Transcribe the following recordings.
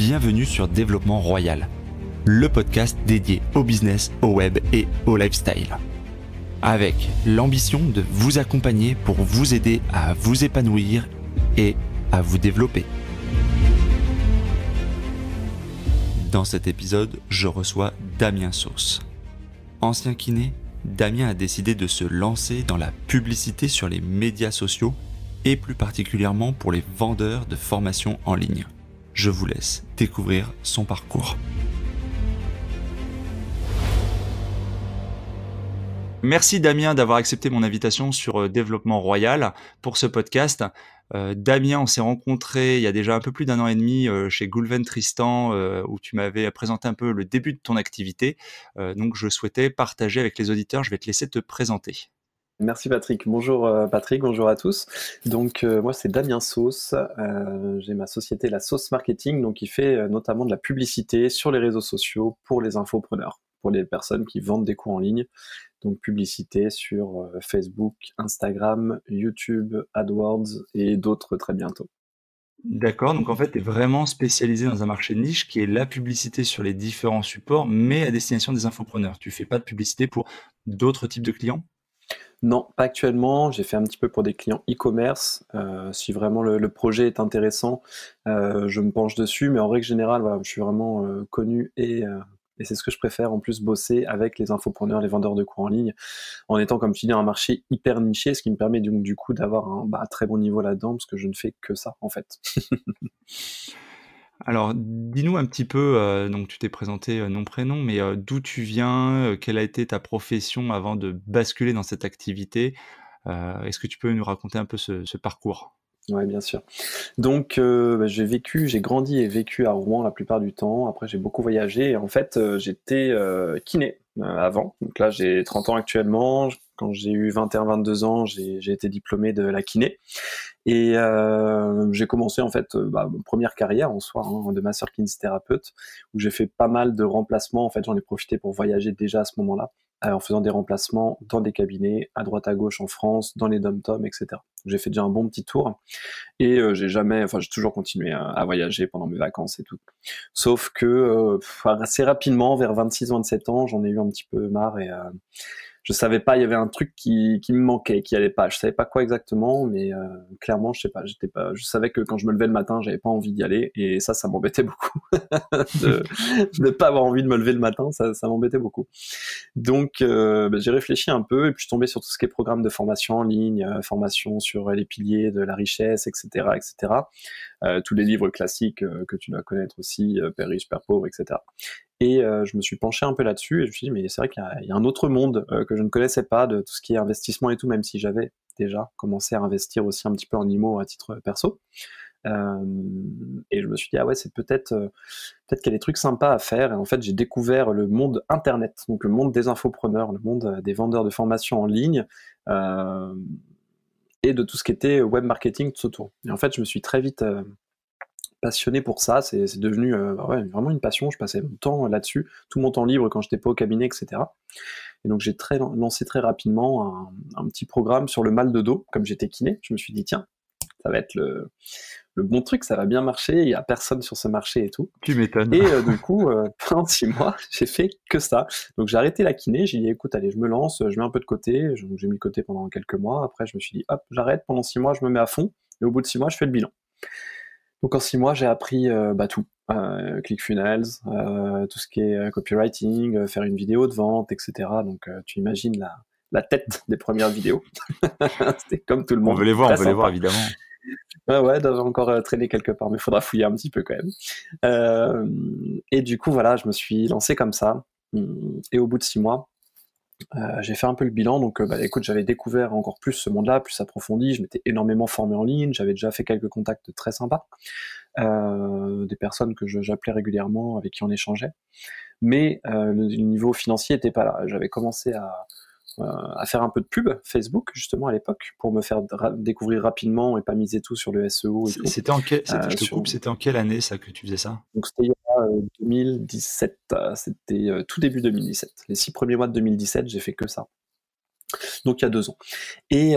bienvenue sur Développement Royal, le podcast dédié au business, au web et au lifestyle. Avec l'ambition de vous accompagner pour vous aider à vous épanouir et à vous développer. Dans cet épisode, je reçois Damien Sauce. Ancien kiné, Damien a décidé de se lancer dans la publicité sur les médias sociaux et plus particulièrement pour les vendeurs de formations en ligne. Je vous laisse découvrir son parcours. Merci Damien d'avoir accepté mon invitation sur Développement Royal pour ce podcast. Damien, on s'est rencontrés il y a déjà un peu plus d'un an et demi chez Goulven Tristan où tu m'avais présenté un peu le début de ton activité. Donc je souhaitais partager avec les auditeurs, je vais te laisser te présenter. Merci Patrick. Bonjour Patrick, bonjour à tous. Donc moi c'est Damien Sauce. J'ai ma société La Sauce Marketing, donc qui fait notamment de la publicité sur les réseaux sociaux pour les infopreneurs, pour les personnes qui vendent des cours en ligne. Donc publicité sur Facebook, Instagram, YouTube, AdWords et d'autres très bientôt. D'accord, donc en fait tu es vraiment spécialisé dans un marché de niche qui est la publicité sur les différents supports, mais à destination des infopreneurs. Tu fais pas de publicité pour d'autres types de clients ? Non, pas actuellement. J'ai fait un petit peu pour des clients e-commerce. Si vraiment le projet est intéressant, je me penche dessus. Mais en règle générale, voilà, je suis vraiment connu et c'est ce que je préfère en plus bosser avec les infopreneurs, les vendeurs de cours en ligne, en étant, comme tu dis, un marché hyper niché, ce qui me permet du coup d'avoir un très bon niveau là-dedans, parce que je ne fais que ça en fait. Alors, dis-nous un petit peu, donc tu t'es présenté nom, prénom, mais d'où tu viens, quelle a été ta profession avant de basculer dans cette activité? Est-ce que tu peux nous raconter un peu ce parcours? Ouais, bien sûr. Donc, j'ai grandi et vécu à Rouen la plupart du temps. Après, j'ai beaucoup voyagé et en fait, j'étais kiné avant. Donc là, j'ai 30 ans actuellement. Quand j'ai eu 21-22 ans, j'ai été diplômé de la kiné. Et j'ai commencé en fait ma première carrière en soi de masseur kinésithérapeute où j'ai fait pas mal de remplacements. En fait, j'en ai profité pour voyager déjà à ce moment-là en faisant des remplacements dans des cabinets à droite à gauche en France, dans les dom-toms, etc. J'ai fait déjà un bon petit tour et j'ai toujours continué à voyager pendant mes vacances et tout. Sauf que assez rapidement, vers 26-27 ans, j'en ai eu un petit peu marre et je savais pas, il y avait un truc qui me manquait, qui allait pas. Je savais pas quoi exactement, mais clairement, je sais pas, je savais que quand je me levais le matin, j'avais pas envie d'y aller, et ça m'embêtait beaucoup de pas avoir envie de me lever le matin, ça m'embêtait beaucoup. Donc, j'ai réfléchi un peu, et puis je suis tombé sur tout ce qui est programme de formation en ligne, formation sur les piliers de la richesse, etc., etc. Tous les livres classiques que tu dois connaître aussi, Père riche, Père pauvre, etc. Et je me suis penché un peu là-dessus et je me suis dit mais c'est vrai qu'il y a un autre monde que je ne connaissais pas de tout ce qui est investissement et tout, même si j'avais déjà commencé à investir aussi un petit peu en IMO à titre perso. Et je me suis dit ah ouais, c'est peut-être qu'il y a des trucs sympas à faire. Et en fait j'ai découvert le monde internet, donc le monde des infopreneurs, le monde des vendeurs de formation en ligne et de tout ce qui était web marketing tout autour. Et en fait je me suis très vite passionné pour ça, c'est devenu vraiment une passion. Je passais mon temps là-dessus, tout mon temps libre quand j'étais pas au cabinet, etc. Et donc j'ai lancé très rapidement un petit programme sur le mal de dos, comme j'étais kiné. Je me suis dit tiens, ça va être le bon truc, ça va bien marcher, il y a personne sur ce marché et tout. Tu m'étonnes. Et du coup, pendant 6 mois, j'ai fait que ça. Donc j'ai arrêté la kiné, j'ai dit écoute, allez, je me lance, je mets un peu de côté. Donc j'ai mis de côté pendant quelques mois. Après, je me suis dit hop, j'arrête, pendant 6 mois, je me mets à fond. Et au bout de 6 mois, je fais le bilan. Donc en 6 mois, j'ai appris tout. ClickFunnels, tout ce qui est copywriting, faire une vidéo de vente, etc. Donc tu imagines la tête des premières vidéos. C'était comme tout le monde. On veut les voir évidemment. Ouais, doivent encore traîner quelque part, mais il faudra fouiller un petit peu quand même. Et du coup, voilà, je me suis lancé comme ça. Et au bout de 6 mois, j'ai fait un peu le bilan, donc écoute, j'avais découvert encore plus ce monde-là, plus approfondi, je m'étais énormément formé en ligne, j'avais déjà fait quelques contacts très sympas, des personnes que j'appelais régulièrement, avec qui on échangeait, mais le niveau financier était pas là. J'avais commencé à faire un peu de pub Facebook justement à l'époque pour me faire découvrir rapidement et pas miser tout sur le SEO et tout. C'était en quelle année ça que tu faisais ça? Donc c'était il y a 2017, c'était tout début 2017. Les 6 premiers mois de 2017, j'ai fait que ça. Donc il y a 2 ans. Et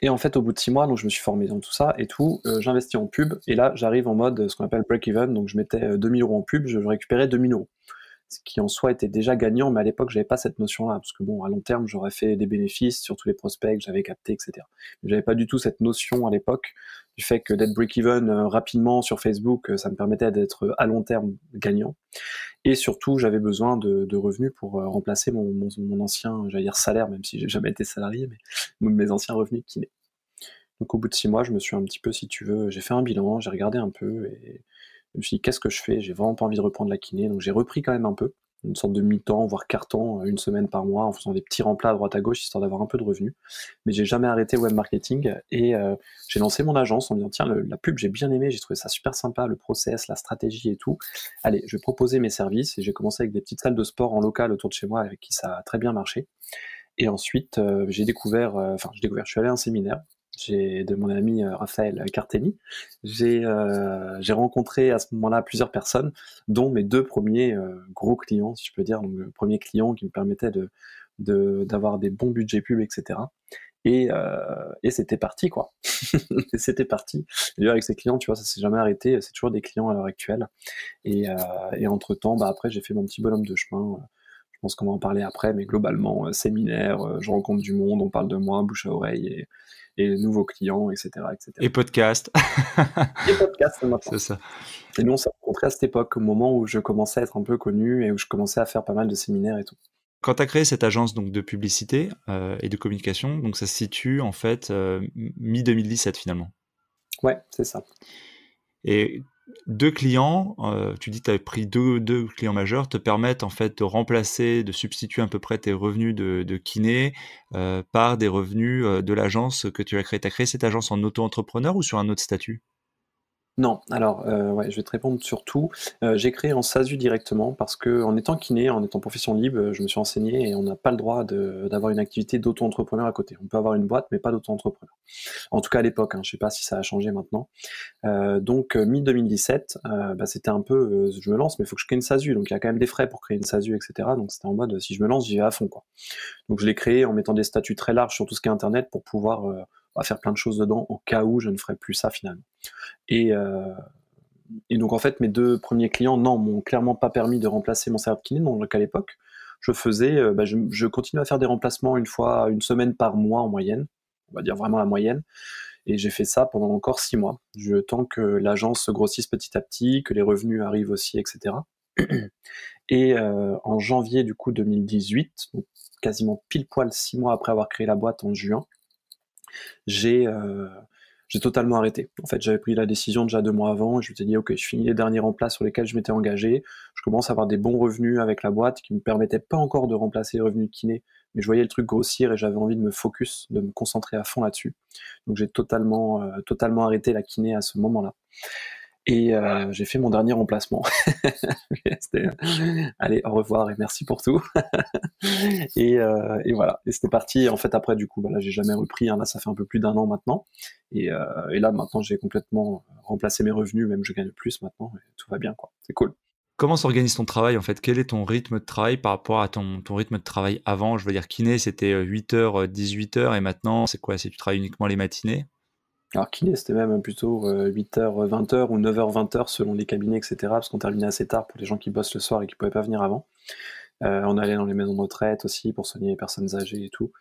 Et en fait, au bout de 6 mois, donc je me suis formé dans tout ça et tout, j'investis en pub et là, j'arrive en mode ce qu'on appelle break-even, donc je mettais 2000 euros en pub, je récupérais 2000 euros. Ce qui en soi était déjà gagnant, mais à l'époque, j'avais pas cette notion-là, parce que bon, à long terme, j'aurais fait des bénéfices sur tous les prospects que j'avais captés, etc. Mais j'avais pas du tout cette notion à l'époque du fait que d'être break-even rapidement sur Facebook, ça me permettait d'être à long terme gagnant. Et surtout, j'avais besoin de revenus pour remplacer mon ancien, j'allais dire salaire, même si j'ai jamais été salarié, mais mes anciens revenus de kiné. Donc au bout de 6 mois, je me suis un petit peu, si tu veux, j'ai fait un bilan, j'ai regardé un peu et je me suis dit qu'est-ce que je fais? J'ai vraiment pas envie de reprendre la kiné, donc j'ai repris quand même un peu, une sorte de mi-temps, voire quart-temps, une semaine par mois, en faisant des petits remplats à droite à gauche, histoire d'avoir un peu de revenus. Mais j'ai jamais arrêté web marketing et j'ai lancé mon agence en me disant tiens, la pub j'ai bien aimé, j'ai trouvé ça super sympa, le process, la stratégie et tout. Allez, je vais proposer mes services et j'ai commencé avec des petites salles de sport en local autour de chez moi avec qui ça a très bien marché. Et ensuite, j'ai découvert, je suis allé à un séminaire de mon ami Raphaël Cartelli. J'ai rencontré à ce moment-là plusieurs personnes, dont mes 2 premiers gros clients, si je peux dire. Donc, le premier client qui me permettait d'avoir des bons budgets pub, etc. Et c'était parti, quoi. Et c'était parti. D'ailleurs, avec ces clients, tu vois, ça s'est jamais arrêté. C'est toujours des clients à l'heure actuelle. Et entre-temps, bah, après, j'ai fait mon petit bonhomme de chemin. Je pense qu'on va en parler après, mais globalement, séminaire, je rencontre du monde, on parle de moi, bouche à oreille, et nouveaux clients, etc., etc. Et podcast. Et podcast maintenant. C'est ça. Et nous, on s'est rencontrés à cette époque, au moment où je commençais à être un peu connu et où je commençais à faire pas mal de séminaires et tout. Quand tu as créé cette agence donc, de publicité et de communication, donc ça se situe en fait mi-2017 finalement. Ouais, c'est ça. Et 2 clients, tu dis que tu avais pris deux clients majeurs, te permettent en fait de remplacer, de substituer à peu près tes revenus de kiné par des revenus de l'agence que tu as créée. Tu as créé cette agence en auto-entrepreneur ou sur un autre statut? Non, alors, ouais, je vais te répondre sur tout. J'ai créé en SASU directement parce que en étant kiné, en étant profession libre, je me suis renseigné et on n'a pas le droit d'avoir une activité d'auto-entrepreneur à côté. On peut avoir une boîte, mais pas d'auto-entrepreneur. En tout cas à l'époque, hein, je sais pas si ça a changé maintenant. Donc mi-2017, bah, c'était un peu, je me lance, mais il faut que je crée une SASU, donc il y a quand même des frais pour créer une SASU, etc. Donc c'était en mode, si je me lance, j'y vais à fond, quoi. Donc je l'ai créé en mettant des statuts très larges sur tout ce qui est Internet pour pouvoir bah, faire plein de choses dedans au cas où je ne ferais plus ça finalement. Et, euh, et donc en fait, mes 2 premiers clients, non, m'ont clairement pas permis de remplacer mon salaire de kiné, donc à l'époque, je faisais, bah, je continuais à faire des remplacements une semaine par mois en moyenne, on va dire vraiment la moyenne, et j'ai fait ça pendant encore 6 mois, le temps que l'agence se grossisse petit à petit, que les revenus arrivent aussi, etc. Et en janvier du coup 2018, donc quasiment pile poil 6 mois après avoir créé la boîte en juin, j'ai euh, j'ai totalement arrêté. En fait, j'avais pris la décision déjà 2 mois avant, et je me suis dit, ok, je finis les derniers remplats sur lesquels je m'étais engagé, je commence à avoir des bons revenus avec la boîte qui me permettaient pas encore de remplacer les revenus de kiné, mais je voyais le truc grossir et j'avais envie de me focus, de me concentrer à fond là-dessus. Donc j'ai totalement arrêté la kiné à ce moment-là. Et j'ai fait mon dernier remplacement. Allez, au revoir et merci pour tout. Et voilà. Et c'était parti. En fait, après, du coup, bah, là, j'ai jamais repris. Hein. Là, ça fait un peu plus d'1 an maintenant. Et là, maintenant, j'ai complètement remplacé mes revenus. Même, je gagne plus maintenant. Et tout va bien, quoi. C'est cool. Comment s'organise ton travail en fait? Quel est ton rythme de travail par rapport à ton rythme de travail avant? Je veux dire kiné, c'était 8h, 18h et maintenant, c'est quoi? C'est tu travailles uniquement les matinées? Alors, kiné, c'était même plutôt 8h, 20h ou 9h, 20h selon les cabinets, etc. Parce qu'on terminait assez tard pour les gens qui bossent le soir et qui pouvaient pas venir avant. On allait dans les maisons de retraite aussi pour soigner les personnes âgées et tout.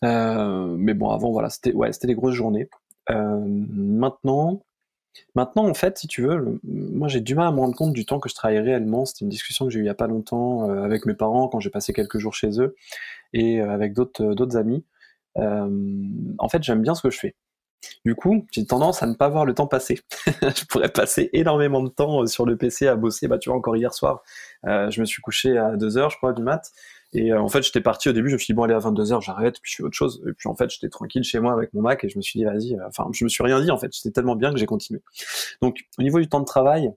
Mais bon, avant, voilà, c'était les grosses journées. Maintenant, en fait, si tu veux, moi j'ai du mal à me rendre compte du temps que je travaille réellement. C'était une discussion que j'ai eue il y a pas longtemps avec mes parents quand j'ai passé quelques jours chez eux et avec d'autres amis. En fait, j'aime bien ce que je fais. Du coup, j'ai tendance à ne pas voir le temps passer. Je pourrais passer énormément de temps sur le PC à bosser. Bah, tu vois, encore hier soir, je me suis couché à 2h, je crois, du mat. Et en fait, j'étais parti au début, je me suis dit, bon, allez, à 22h, j'arrête, puis je fais autre chose. Et puis en fait, j'étais tranquille chez moi avec mon Mac et je me suis dit, vas-y, enfin, je me suis rien dit en fait. J'étais tellement bien que j'ai continué. Donc, au niveau du temps de travail,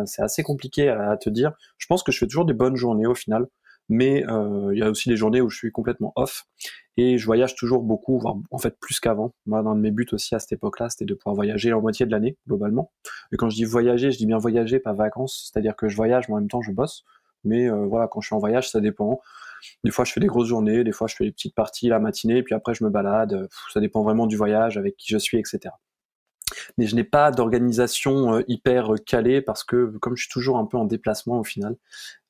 c'est assez compliqué à te dire. Je pense que je fais toujours des bonnes journées au final. Mais il y a aussi des journées où je suis complètement off. Et je voyage toujours beaucoup, voire en fait plus qu'avant. Moi, l'un de mes buts aussi à cette époque-là, c'était de pouvoir voyager la moitié de l'année, globalement. Et quand je dis voyager, je dis bien voyager, pas vacances. C'est-à-dire que je voyage, mais en même temps, je bosse. Mais voilà, quand je suis en voyage, ça dépend. Des fois, je fais des grosses journées, des fois, je fais des petites parties la matinée, puis après, je me balade. Ça dépend vraiment du voyage, avec qui je suis, etc. Mais je n'ai pas d'organisation hyper calée parce que comme je suis toujours un peu en déplacement au final,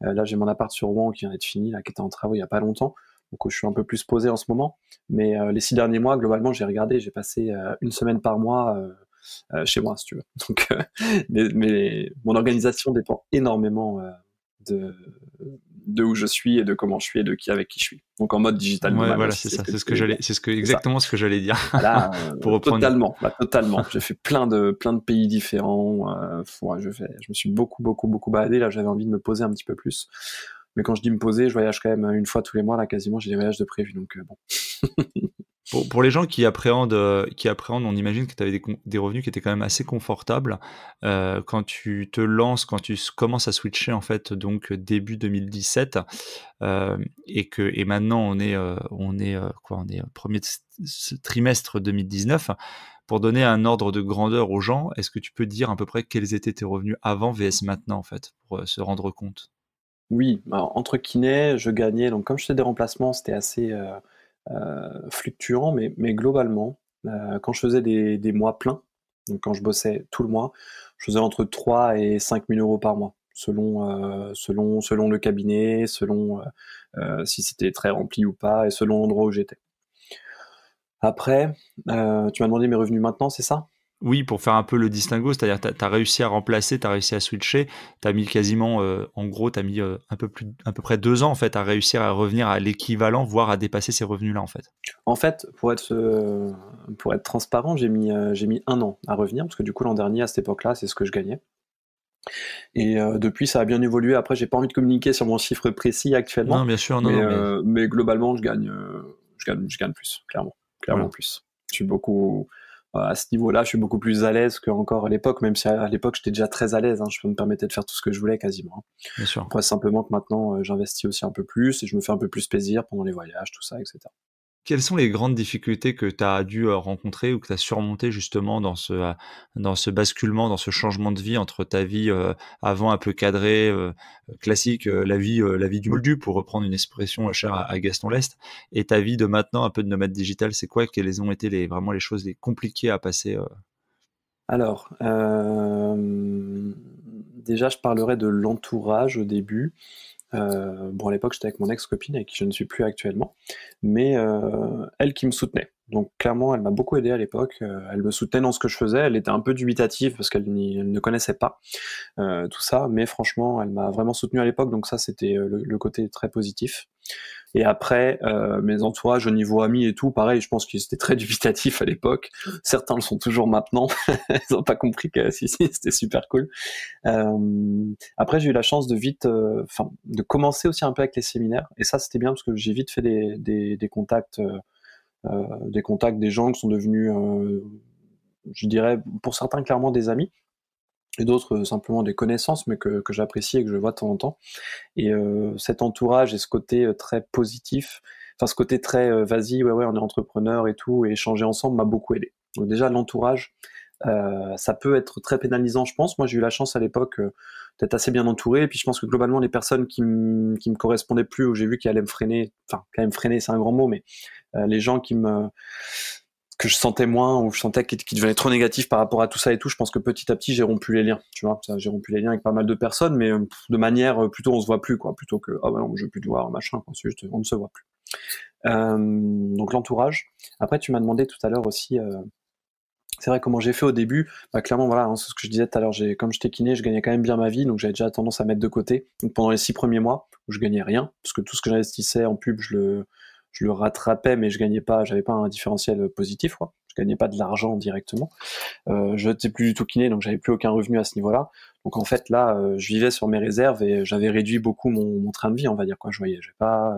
là j'ai mon appart sur Rouen qui vient d'être fini, là, qui était en travaux il n'y a pas longtemps, donc je suis un peu plus posé en ce moment. Mais les 6 derniers mois, globalement, j'ai regardé, j'ai passé une semaine par mois chez moi, si tu veux. Donc, mon organisation dépend énormément de, de où je suis et de comment je suis et de qui avec qui je suis. Donc en mode digital Ouais, nomade voilà, aussi, c'est c'est ce ça, que tu voulais dire. C'est ça. exactement ce que j'allais dire. Voilà, Pour reprendre. totalement, bah, totalement. J'ai fait plein de pays différents. Ouais, je me suis beaucoup baladé. Là, j'avais envie de me poser un petit peu plus. Mais quand je dis me poser, je voyage quand même une fois tous les mois. Là, quasiment, j'ai des voyages de prévus. Donc bon. Pour les gens qui appréhendent, on imagine que tu avais des revenus qui étaient quand même assez confortables. Quand tu te lances, quand tu commences à switcher en fait, donc début 2017, et maintenant on est premier trimestre 2019. Pour donner un ordre de grandeur aux gens, est-ce que tu peux dire à peu près quels étaient tes revenus avant vs maintenant en fait, pour se rendre compte? Oui, alors, entre kinés, je gagnais. Donc comme je faisais des remplacements, c'était assez fluctuant. Mais globalement, quand je faisais des mois pleins, donc quand je bossais tout le mois, je faisais entre 3 et 5 000 euros par mois, selon le cabinet, selon si c'était très rempli ou pas, et selon l'endroit où j'étais. Après, tu m'as demandé mes revenus maintenant, c'est ça? Oui, pour faire un peu le distinguo, c'est-à-dire tu as réussi à remplacer, tu as réussi à switcher, tu as mis quasiment, en gros, tu as mis à peu près 2 ans en fait à réussir à revenir à l'équivalent, voire à dépasser ces revenus-là en fait. En fait, pour être transparent, j'ai mis 1 an à revenir, parce que du coup l'an dernier, à cette époque-là, c'est ce que je gagnais. Et depuis, ça a bien évolué. Après, j'ai pas envie de communiquer sur mon chiffre précis Non, actuellement, bien sûr, non, mais, non, mais euh, mais globalement, je gagne plus, clairement voilà. plus. Je suis beaucoup, à ce niveau-là, je suis beaucoup plus à l'aise qu'encore à l'époque, même si à l'époque, j'étais déjà très à l'aise, hein, je me permettais de faire tout ce que je voulais quasiment, hein. Bien sûr. Après, simplement que maintenant, j'investis aussi un peu plus et je me fais un peu plus plaisir pendant les voyages, tout ça, etc. Quelles sont les grandes difficultés que tu as dû, rencontrer ou que tu as surmontées justement dans ce basculement, dans ce changement de vie entre ta vie, avant un peu cadrée, classique, la vie du moldu pour reprendre une expression, chère à Gaston Lest, et ta vie de maintenant un peu de nomade digital? C'est quoi quelles ont été vraiment les choses les compliquées à passer? Alors, déjà, je parlerai de l'entourage au début. Bon, à l'époque, j'étais avec mon ex-copine, avec qui je ne suis plus actuellement, mais elle qui me soutenait. Donc clairement, elle m'a beaucoup aidé à l'époque. Elle me soutenait dans ce que je faisais. Elle était un peu dubitative parce elle ne connaissait pas tout ça, mais franchement, elle m'a vraiment soutenu à l'époque. Donc ça, c'était le côté très positif. Et après, mes entourages au niveau amis et tout, pareil, je pense qu'ils étaient très dubitatifs à l'époque. Certains le sont toujours maintenant. Ils n'ont pas compris que si, c'était super cool. Après, j'ai eu la chance de vite, enfin, de commencer aussi un peu avec les séminaires. Et ça, c'était bien parce que j'ai vite fait des contacts, des contacts, des gens qui sont devenus, je dirais, pour certains clairement des amis, et d'autres simplement des connaissances, mais que j'apprécie et que je vois de temps en temps. Et cet entourage et ce côté très positif, enfin ce côté très vas-y, ouais, ouais, on est entrepreneur et tout, et échanger ensemble m'a beaucoup aidé. Donc déjà, l'entourage, ça peut être très pénalisant, je pense. Moi, j'ai eu la chance à l'époque d'être assez bien entouré, et puis je pense que globalement, les personnes qui me correspondaient plus, où j'ai vu qu'ils allaient me freiner, enfin, quand même freiner, c'est un grand mot, mais les gens que je sentais moins, ou je sentais qu'ils devenaient trop négatifs par rapport à tout ça et tout, je pense que petit à petit, j'ai rompu les liens, tu vois. J'ai rompu les liens avec pas mal de personnes, mais de manière, plutôt on se voit plus, quoi, plutôt que, ah bah non, je veux plus te voir, machin, quoi, c'est juste, on ne se voit plus. Donc l'entourage. Après, tu m'as demandé tout à l'heure aussi, c'est vrai comment j'ai fait au début. Bah, clairement, voilà, hein, c'est ce que je disais tout à l'heure. Comme j'étais kiné, je gagnais quand même bien ma vie, donc j'avais déjà tendance à mettre de côté. Donc pendant les 6 premiers mois, où je gagnais rien, parce que tout ce que j'investissais en pub, je le rattrapais, mais je gagnais pas, j'avais pas un différentiel positif, quoi. Je gagnais pas de l'argent directement. Je n'étais plus du tout kiné, donc j'avais plus aucun revenu à ce niveau-là. Donc en fait là, je vivais sur mes réserves et j'avais réduit beaucoup mon train de vie, on va dire, quoi. Je voyageais pas.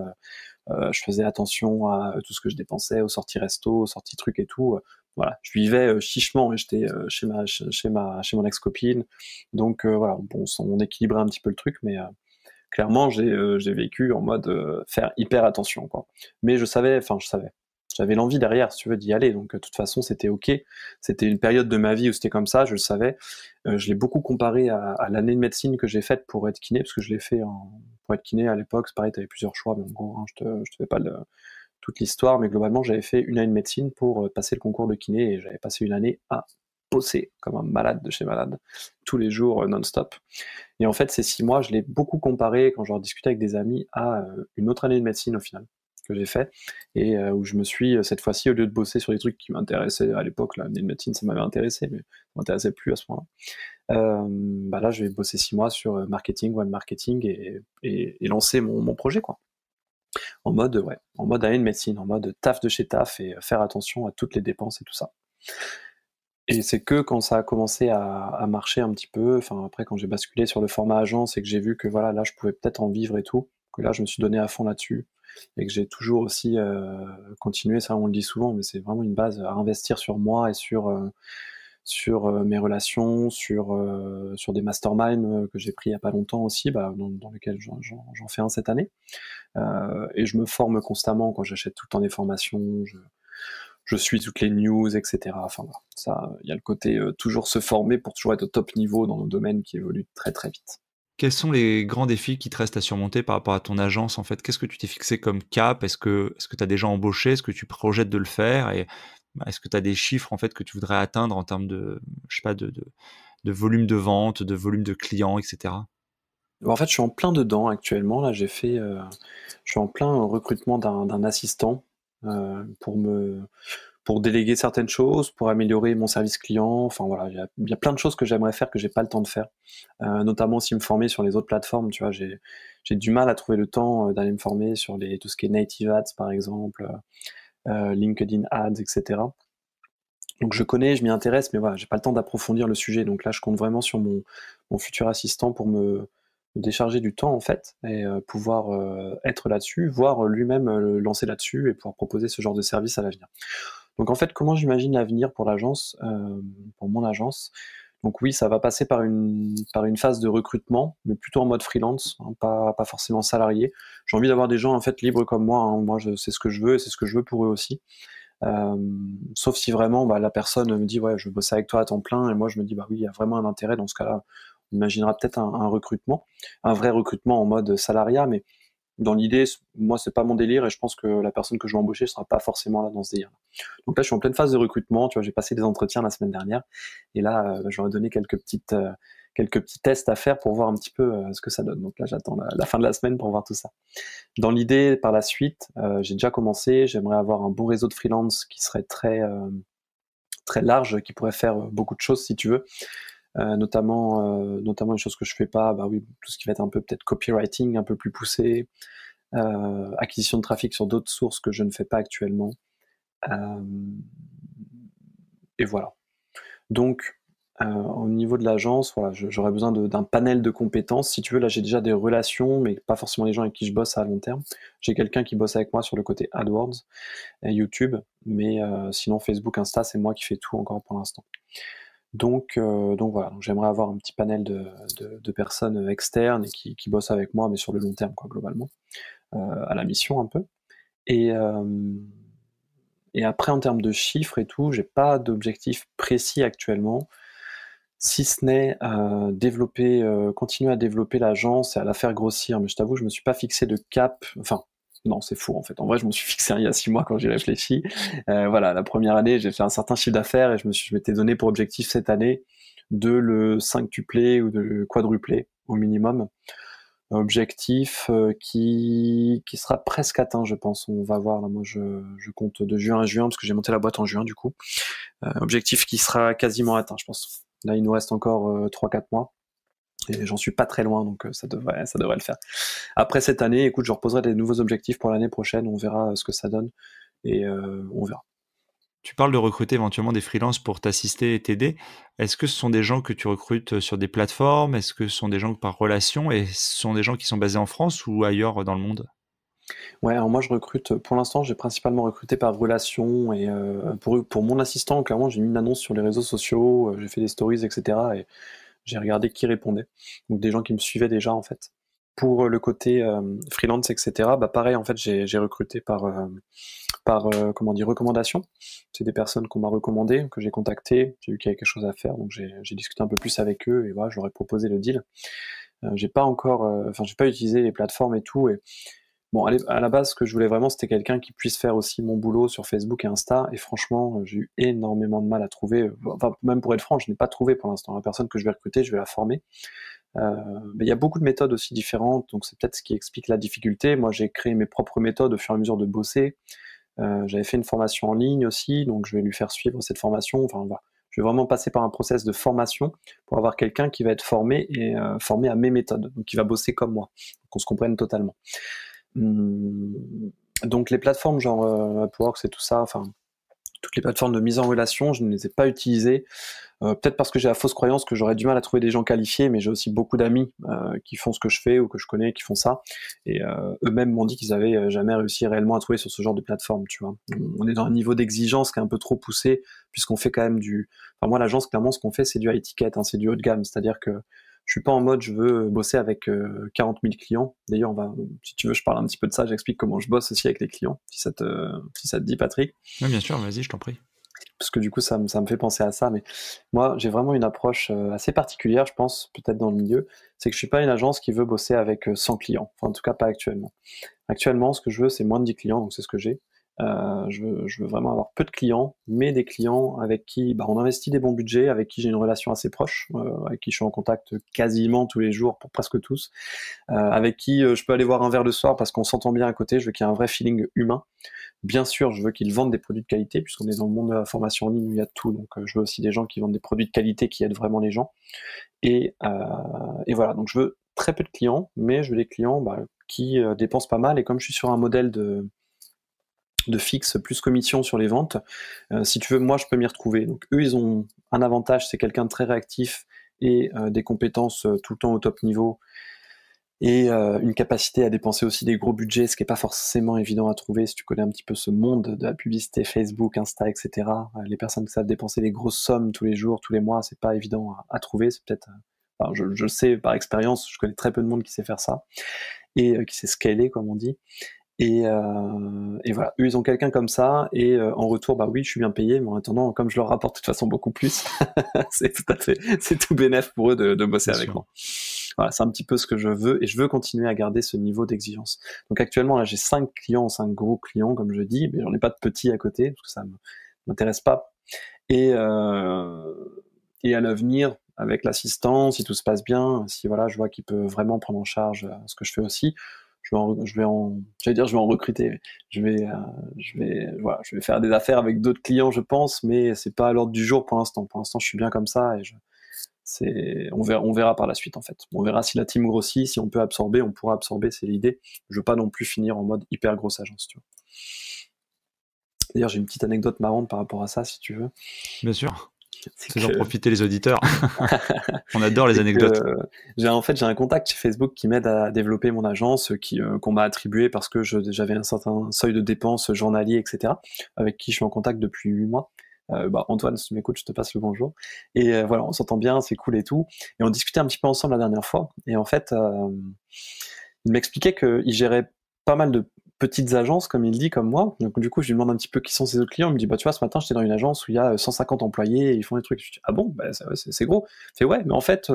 Je faisais attention à tout ce que je dépensais, aux sorties resto, aux sorties trucs et tout. Voilà, je vivais chichement, et j'étais chez mon ex-copine. Donc voilà, bon, on équilibrait un petit peu le truc, mais clairement, j'ai vécu en mode faire hyper attention, quoi. Mais j'avais l'envie derrière, si tu veux, d'y aller. Donc de toute façon, c'était ok. C'était une période de ma vie où c'était comme ça, je le savais. Je l'ai beaucoup comparé à l'année de médecine que j'ai faite pour être kiné, parce que je l'ai fait pour être kiné à l'époque, c'est pareil, tu avais plusieurs choix, mais en gros, hein, je te fais pas toute l'histoire, mais globalement, j'avais fait une année de médecine pour passer le concours de kiné et j'avais passé une année à bosser comme un malade de chez malade, tous les jours, non-stop. Et en fait, ces 6 mois, je l'ai beaucoup comparé quand j'en discutais avec des amis à une autre année de médecine au final que j'ai fait et où je me suis cette fois-ci au lieu de bosser sur des trucs qui m'intéressaient à l'époque, l'année de médecine ça m'avait intéressé mais ça m'intéressait plus à ce moment-là. Bah là, je vais bosser 6 mois sur marketing, web marketing et lancer mon projet quoi. En mode année de médecine, en mode taf de chez taf et faire attention à toutes les dépenses et tout ça. Et c'est que quand ça a commencé à marcher un petit peu, enfin après quand j'ai basculé sur le format agence et que j'ai vu que voilà, là je pouvais peut-être en vivre et tout, que là je me suis donné à fond là-dessus et que j'ai toujours aussi continué, ça on le dit souvent, mais c'est vraiment une base à investir sur moi et sur mes relations, sur des masterminds que j'ai pris il y a pas longtemps aussi, bah, dans lesquels j'en fais un cette année. Et je me forme constamment quand j'achète tout le temps des formations, je suis toutes les news, etc. Enfin voilà, ça, il y a le côté toujours se former pour toujours être au top niveau dans nos domaines qui évoluent très très vite. Quels sont les grands défis qui te restent à surmonter par rapport à ton agence, en fait? Qu'est-ce que tu t'es fixé comme cap? Est-ce que tu as déjà embauché? Est-ce que tu projettes de le faire? Et bah, est-ce que tu as des chiffres, en fait, que tu voudrais atteindre en termes de, je sais pas, de volume de vente, de volume de clients, et cetera? En fait, je suis en plein dedans actuellement. Là, je suis en plein recrutement d'un assistant pour pour déléguer certaines choses, pour améliorer mon service client. Enfin voilà, il y a plein de choses que j'aimerais faire que j'ai pas le temps de faire. Notamment aussi me former sur les autres plateformes. Tu vois, j'ai du mal à trouver le temps d'aller me former sur tout ce qui est native ads par exemple, LinkedIn ads, etc. Donc je connais, je m'y intéresse, mais voilà, j'ai pas le temps d'approfondir le sujet. Donc là, je compte vraiment sur mon futur assistant pour me décharger du temps en fait et pouvoir être là-dessus, voire lui-même le lancer là-dessus et pouvoir proposer ce genre de service à l'avenir. Donc en fait, comment j'imagine l'avenir pour l'agence, pour mon agence? Donc oui, ça va passer par une phase de recrutement, mais plutôt en mode freelance, hein, pas forcément salarié. J'ai envie d'avoir des gens en fait libres comme moi, hein. Moi, je sais ce que je veux et c'est ce que je veux pour eux aussi. Sauf si vraiment bah, la personne me dit ouais je veux bosser avec toi à temps plein et moi je me dis bah oui il y a vraiment un intérêt dans ce cas-là on imaginera peut-être un recrutement, un vrai recrutement en mode salariat mais dans l'idée moi c'est pas mon délire et je pense que la personne que je vais embaucher sera pas forcément là dans ce délire. Donc là je suis en pleine phase de recrutement, tu vois j'ai passé des entretiens la semaine dernière et là j'aurais donné quelques petits tests à faire pour voir un petit peu ce que ça donne. Donc là j'attends la fin de la semaine pour voir tout ça. Dans l'idée, par la suite, j'ai déjà commencé, j'aimerais avoir un bon réseau de freelance qui serait très large, qui pourrait faire beaucoup de choses si tu veux, notamment une chose que je fais pas, bah oui, tout ce qui va être un peu peut-être copywriting un peu plus poussé, acquisition de trafic sur d'autres sources que je ne fais pas actuellement, hem et voilà. Donc, au niveau de l'agence, voilà, j'aurais besoin d'un panel de compétences. Si tu veux, là, j'ai déjà des relations, mais pas forcément les gens avec qui je bosse à long terme. J'ai quelqu'un qui bosse avec moi sur le côté AdWords et YouTube, mais sinon Facebook, Insta, c'est moi qui fais tout encore pour l'instant. Donc voilà, donc j'aimerais avoir un petit panel de personnes externes et qui bossent avec moi, mais sur le long terme, quoi, globalement, à la mission un peu. Et, et après, en termes de chiffres et tout, j'ai pas d'objectif précis actuellement. Si ce n'est, développer, continuer à développer l'agence et à la faire grossir. Mais je t'avoue, je me suis pas fixé de cap, enfin, non, c'est faux, en fait. En vrai, je me suis fixé il y a 6 mois quand j'y réfléchi. Voilà, la première année, j'ai fait un certain chiffre d'affaires et je m'étais donné pour objectif cette année de le quintupler ou de le quadrupler au minimum. Objectif, qui sera presque atteint, je pense. On va voir, là, moi, je compte de juin à juin parce que j'ai monté la boîte en juin, du coup. Objectif qui sera quasiment atteint, je pense. Là, il nous reste encore 3-4 mois et j'en suis pas très loin, donc ça devrait le faire. Après cette année, écoute, je reposerai des nouveaux objectifs pour l'année prochaine, on verra ce que ça donne et on verra. Tu parles de recruter éventuellement des freelances pour t'assister et t'aider. Est-ce que ce sont des gens que tu recrutes sur des plateformes? Est-ce que ce sont des gens par relation? Et ce sont des gens qui sont basés en France ou ailleurs dans le monde? Ouais, alors moi je recrute, pour l'instant, j'ai principalement recruté par relation et pour mon assistant, clairement, j'ai mis une annonce sur les réseaux sociaux, j'ai fait des stories, et cetera et j'ai regardé qui répondait. Donc des gens qui me suivaient déjà, en fait. Pour le côté freelance, et cetera, bah pareil, en fait, j'ai recruté comment dire, recommandation. C'est des personnes qu'on m'a recommandées, que j'ai contactées, j'ai vu qu'il y avait quelque chose à faire, donc j'ai discuté un peu plus avec eux et voilà, je leur ai proposé le deal. J'ai pas encore, enfin, j'ai pas utilisé les plateformes et tout. Et bon, à la base, ce que je voulais vraiment, c'était quelqu'un qui puisse faire aussi mon boulot sur Facebook et Insta. Et franchement, j'ai eu énormément de mal à trouver. Enfin, même pour être franc, je n'ai pas trouvé pour l'instant. La personne que je vais recruter, je vais la former. Mais il y a beaucoup de méthodes aussi différentes, donc c'est peut-être ce qui explique la difficulté. Moi, j'ai créé mes propres méthodes au fur et à mesure de bosser. J'avais fait une formation en ligne aussi, donc je vais lui faire suivre cette formation. Enfin, voilà. Je vais vraiment passer par un process de formation pour avoir quelqu'un qui va être formé et formé à mes méthodes, donc qui va bosser comme moi, qu'on se comprenne totalement. Donc les plateformes genre Upwork, c'est tout ça, enfin toutes les plateformes de mise en relation, je ne les ai pas utilisées. Peut-être parce que j'ai la fausse croyance que j'aurais du mal à trouver des gens qualifiés, mais j'ai aussi beaucoup d'amis qui font ce que je fais ou que je connais qui font ça. Et eux-mêmes m'ont dit qu'ils avaient jamais réussi réellement à trouver sur ce genre de plateforme, tu vois. On est dans un niveau d'exigence qui est un peu trop poussé, puisqu'on fait quand même du... Enfin, moi, l'agence, clairement, ce qu'on fait, c'est du high ticket, hein, c'est du haut de gamme. C'est-à-dire que je suis pas en mode je veux bosser avec 40 000 clients. D'ailleurs, si tu veux, je parle un petit peu de ça, j'explique comment je bosse aussi avec les clients, si ça te dit, Patrick. Oui, bien sûr, vas-y, je t'en prie. Parce que du coup, ça me fait penser à ça. Mais moi, j'ai vraiment une approche assez particulière, je pense, peut-être dans le milieu. C'est que je suis pas une agence qui veut bosser avec 100 clients. Enfin, en tout cas, pas actuellement. Actuellement, ce que je veux, c'est moins de 10 clients, donc c'est ce que j'ai. Je veux vraiment avoir peu de clients, mais des clients avec qui on investit des bons budgets, avec qui j'ai une relation assez proche, avec qui je suis en contact quasiment tous les jours, pour presque tous, avec qui je peux aller voir un verre le soir parce qu'on s'entend bien à côté. Je veux qu'il y ait un vrai feeling humain. Bien sûr, je veux qu'ils vendent des produits de qualité, puisqu'on est dans le monde de la formation en ligne où il y a tout. Donc, je veux aussi des gens qui vendent des produits de qualité qui aident vraiment les gens. Et voilà, donc je veux très peu de clients, mais je veux des clients qui dépensent pas mal. Et comme je suis sur un modèle de fixe plus commission sur les ventes, si tu veux, moi, je peux m'y retrouver. Donc, eux, ils ont un avantage, c'est quelqu'un de très réactif et des compétences tout le temps au top niveau, et une capacité à dépenser aussi des gros budgets, ce qui est pas forcément évident à trouver si tu connais un petit peu ce monde de la publicité Facebook, Insta, etc. Les personnes qui savent dépenser des grosses sommes tous les jours, tous les mois, c'est pas évident à trouver. C'est peut-être, enfin, je le sais par expérience, je connais très peu de monde qui sait faire ça et qui sait scaler, comme on dit. Et voilà, eux, ils ont quelqu'un comme ça, et en retour, oui, je suis bien payé, mais en attendant, comme je leur rapporte de toute façon beaucoup plus, c'est tout bénef pour eux de bosser avec moi. Voilà, c'est un petit peu ce que je veux, et je veux continuer à garder ce niveau d'exigence. Donc actuellement, là, j'ai 5 clients, 5 gros clients, comme je dis, mais j'en ai pas de petits à côté, parce que ça m'intéresse pas. Et à l'avenir, avec l'assistant, si tout se passe bien, si voilà, je vois qu'il peut vraiment prendre en charge ce que je fais aussi, je vais en recruter. Je vais faire des affaires avec d'autres clients, je pense, mais c'est pas à l'ordre du jour pour l'instant. Pour l'instant, je suis bien comme ça, et on verra par la suite, en fait. On verra si la team grossit, si on peut absorber, on pourra absorber, c'est l'idée. Je veux pas non plus finir en mode hyper grosse agence, tu vois. D'ailleurs, j'ai une petite anecdote marrante par rapport à ça, si tu veux. Bien sûr. Faisons profiter les auditeurs. On adore les anecdotes. J'ai un contact chez Facebook qui m'aide à développer mon agence, qu'on m'a attribué parce que j'avais un certain seuil de dépenses journalier, etc., avec qui je suis en contact depuis 8 mois. Antoine, si tu m'écoutes, je te passe le bonjour. Et voilà, on s'entend bien, c'est cool et tout. Et on discutait un petit peu ensemble la dernière fois. Et en fait, il m'expliquait qu'il gérait pas mal de petites agences, comme il dit, comme moi. Donc, du coup, je lui demande un petit peu qui sont ses autres clients. Il me dit, tu vois, ce matin, j'étais dans une agence où il y a 150 employés et ils font des trucs. Je dis, ah bon, c'est gros. Il fait, ouais, mais en fait,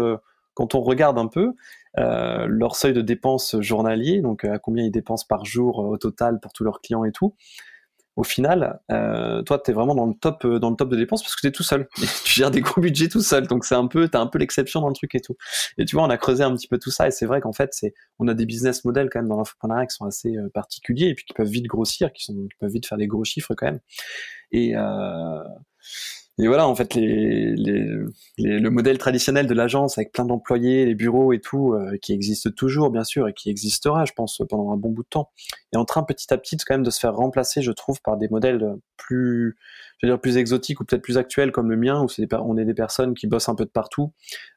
quand on regarde un peu leur seuil de dépenses journalier, donc à combien ils dépensent par jour au total pour tous leurs clients et tout, au final, toi, t'es vraiment dans le top de dépenses parce que t'es tout seul. Et tu gères des gros budgets tout seul. Donc t'as un peu l'exception dans le truc et tout. Et tu vois, on a creusé un petit peu tout ça, et c'est vrai qu'en fait, on a des business models quand même dans l'infoprenariat qui sont assez particuliers, et puis qui peuvent vite grossir, qui peuvent vite faire des gros chiffres quand même. Et voilà, en fait, le modèle traditionnel de l'agence avec plein d'employés, les bureaux et tout, qui existe toujours, bien sûr, et qui existera, je pense, pendant un bon bout de temps, est en train petit à petit quand même de se faire remplacer, je trouve, par des modèles plus exotiques ou peut-être plus actuels comme le mien, où on est des personnes qui bossent un peu de partout.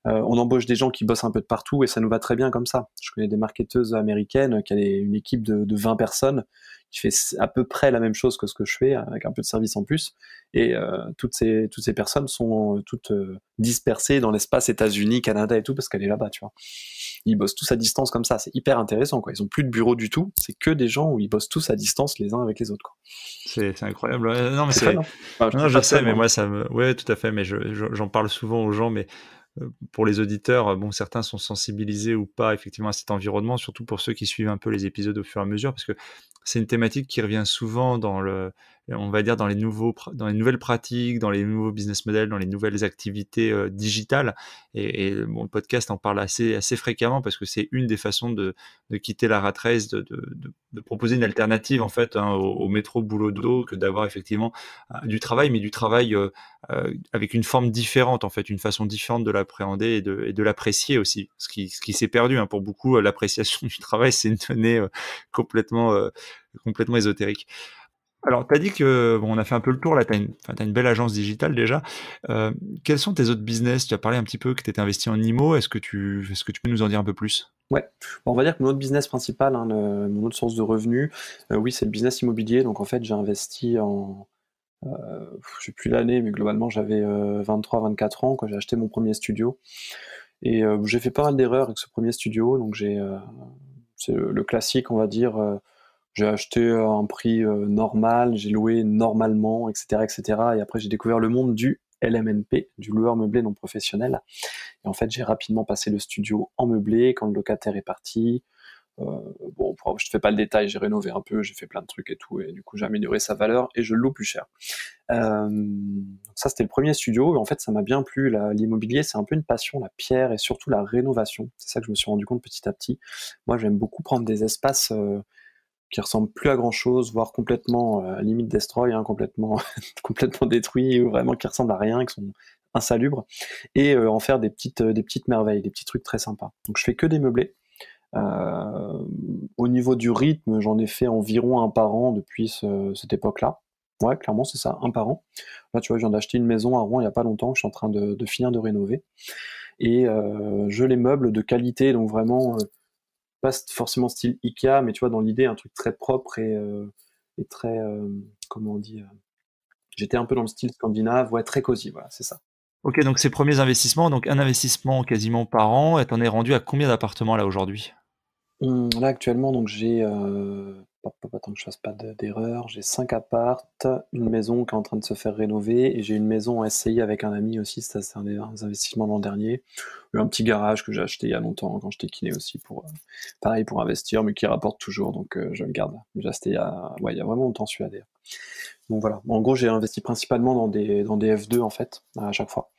On embauche des gens qui bossent un peu de partout et ça nous va très bien comme ça. Je connais des marketeuses américaines qui ont une équipe de 20 personnes qui fait à peu près la même chose que ce que je fais, avec un peu de service en plus. Et toutes ces personnes sont toutes dispersées dans l'espace États-Unis, Canada et tout, parce qu'elle est là-bas, tu vois. Ils bossent tous à distance comme ça, c'est hyper intéressant, quoi. Ils ont plus de bureau du tout, c'est que des gens où ils bossent tous à distance les uns avec les autres, quoi. C'est incroyable. Non, mais c'est fun, hein. Non, je sais, mais moi, ouais, tout à fait, mais j'en parle souvent aux gens, mais pour les auditeurs, bon, certains sont sensibilisés ou pas effectivement à cet environnement, surtout pour ceux qui suivent un peu les épisodes au fur et à mesure, parce que c'est une thématique qui revient souvent on va dire dans dans les nouvelles pratiques, dans les nouveaux business models, dans les nouvelles activités digitales. Bon, le podcast en parle assez fréquemment parce que c'est une des façons de quitter la rat race, de proposer une alternative en fait hein, au métro boulot dodo, que d'avoir effectivement du travail, mais du travail avec une forme différente en fait, une façon différente de l'appréhender et de l'apprécier aussi. Ce qui s'est perdu hein, pour beaucoup, l'appréciation du travail, c'est une donnée complètement ésotérique. Alors, tu as dit que, bon, on a fait un peu le tour là, t'as une belle agence digitale déjà. Euh, Quels sont tes autres business? Tu as parlé un petit peu que tu étais investi en IMO. Est-ce que tu peux nous en dire un peu plus? Ouais, bon, on va dire que mon autre business principal, hein, mon autre source de revenus, oui, c'est le business immobilier. Donc en fait, j'ai investi je sais plus l'année, mais globalement, j'avais 23-24 ans quand j'ai acheté mon premier studio. Et j'ai fait pas mal d'erreurs avec ce premier studio. Donc c'est le classique, on va dire. J'ai acheté à un prix normal, j'ai loué normalement, etc., etc. Et cetera. Et après, j'ai découvert le monde du LMNP, du loueur meublé non professionnel. Et en fait, j'ai rapidement passé le studio en meublé quand le locataire est parti. Euh, bon, je te fais pas le détail, j'ai rénové un peu, j'ai fait plein de trucs et tout, et du coup, j'ai amélioré sa valeur et je le loue plus cher. Ça, c'était le premier studio, et en fait, ça m'a bien plu. L'immobilier, c'est un peu une passion, la pierre et surtout la rénovation. C'est ça que je me suis rendu compte petit à petit. Moi, j'aime beaucoup prendre des espaces qui ressemblent plus à grand chose, voire complètement limite destroy, hein, complètement complètement détruits, ou vraiment qui ressemblent à rien, qui sont insalubres, et en faire des petites merveilles, des petits trucs très sympas. Donc je fais que des meublés. Au niveau du rythme, j'en ai fait environ un par an depuis cette époque-là. Ouais, clairement, c'est ça, un par an. Là, tu vois, je viens d'acheter une maison à Rouen il n'y a pas longtemps, que je suis en train de finir de rénover. Et je les meuble de qualité, donc vraiment pas forcément style Ikea, mais tu vois, dans l'idée, un truc très propre et très, comment on dit, j'étais un peu dans le style scandinave, ouais, très cosy, voilà, c'est ça. Ok, donc ces premiers investissements, donc un investissement quasiment par an, et t'en es rendu à combien d'appartements là aujourd'hui? Là, actuellement, donc j'ai, attends que je fasse pas d'erreur, j'ai 5 appartes, une maison qui est en train de se faire rénover, et j'ai une maison en SCI avec un ami aussi, ça c'est un des investissements de l'an dernier. Et un petit garage que j'ai acheté il y a longtemps quand j'étais kiné aussi pour, pareil, pour investir, mais qui rapporte toujours, donc je le garde. J'ai acheté ouais, il y a vraiment longtemps celui-là d'ailleurs. Donc voilà. En gros, j'ai investi principalement dans des F2 en fait, à chaque fois.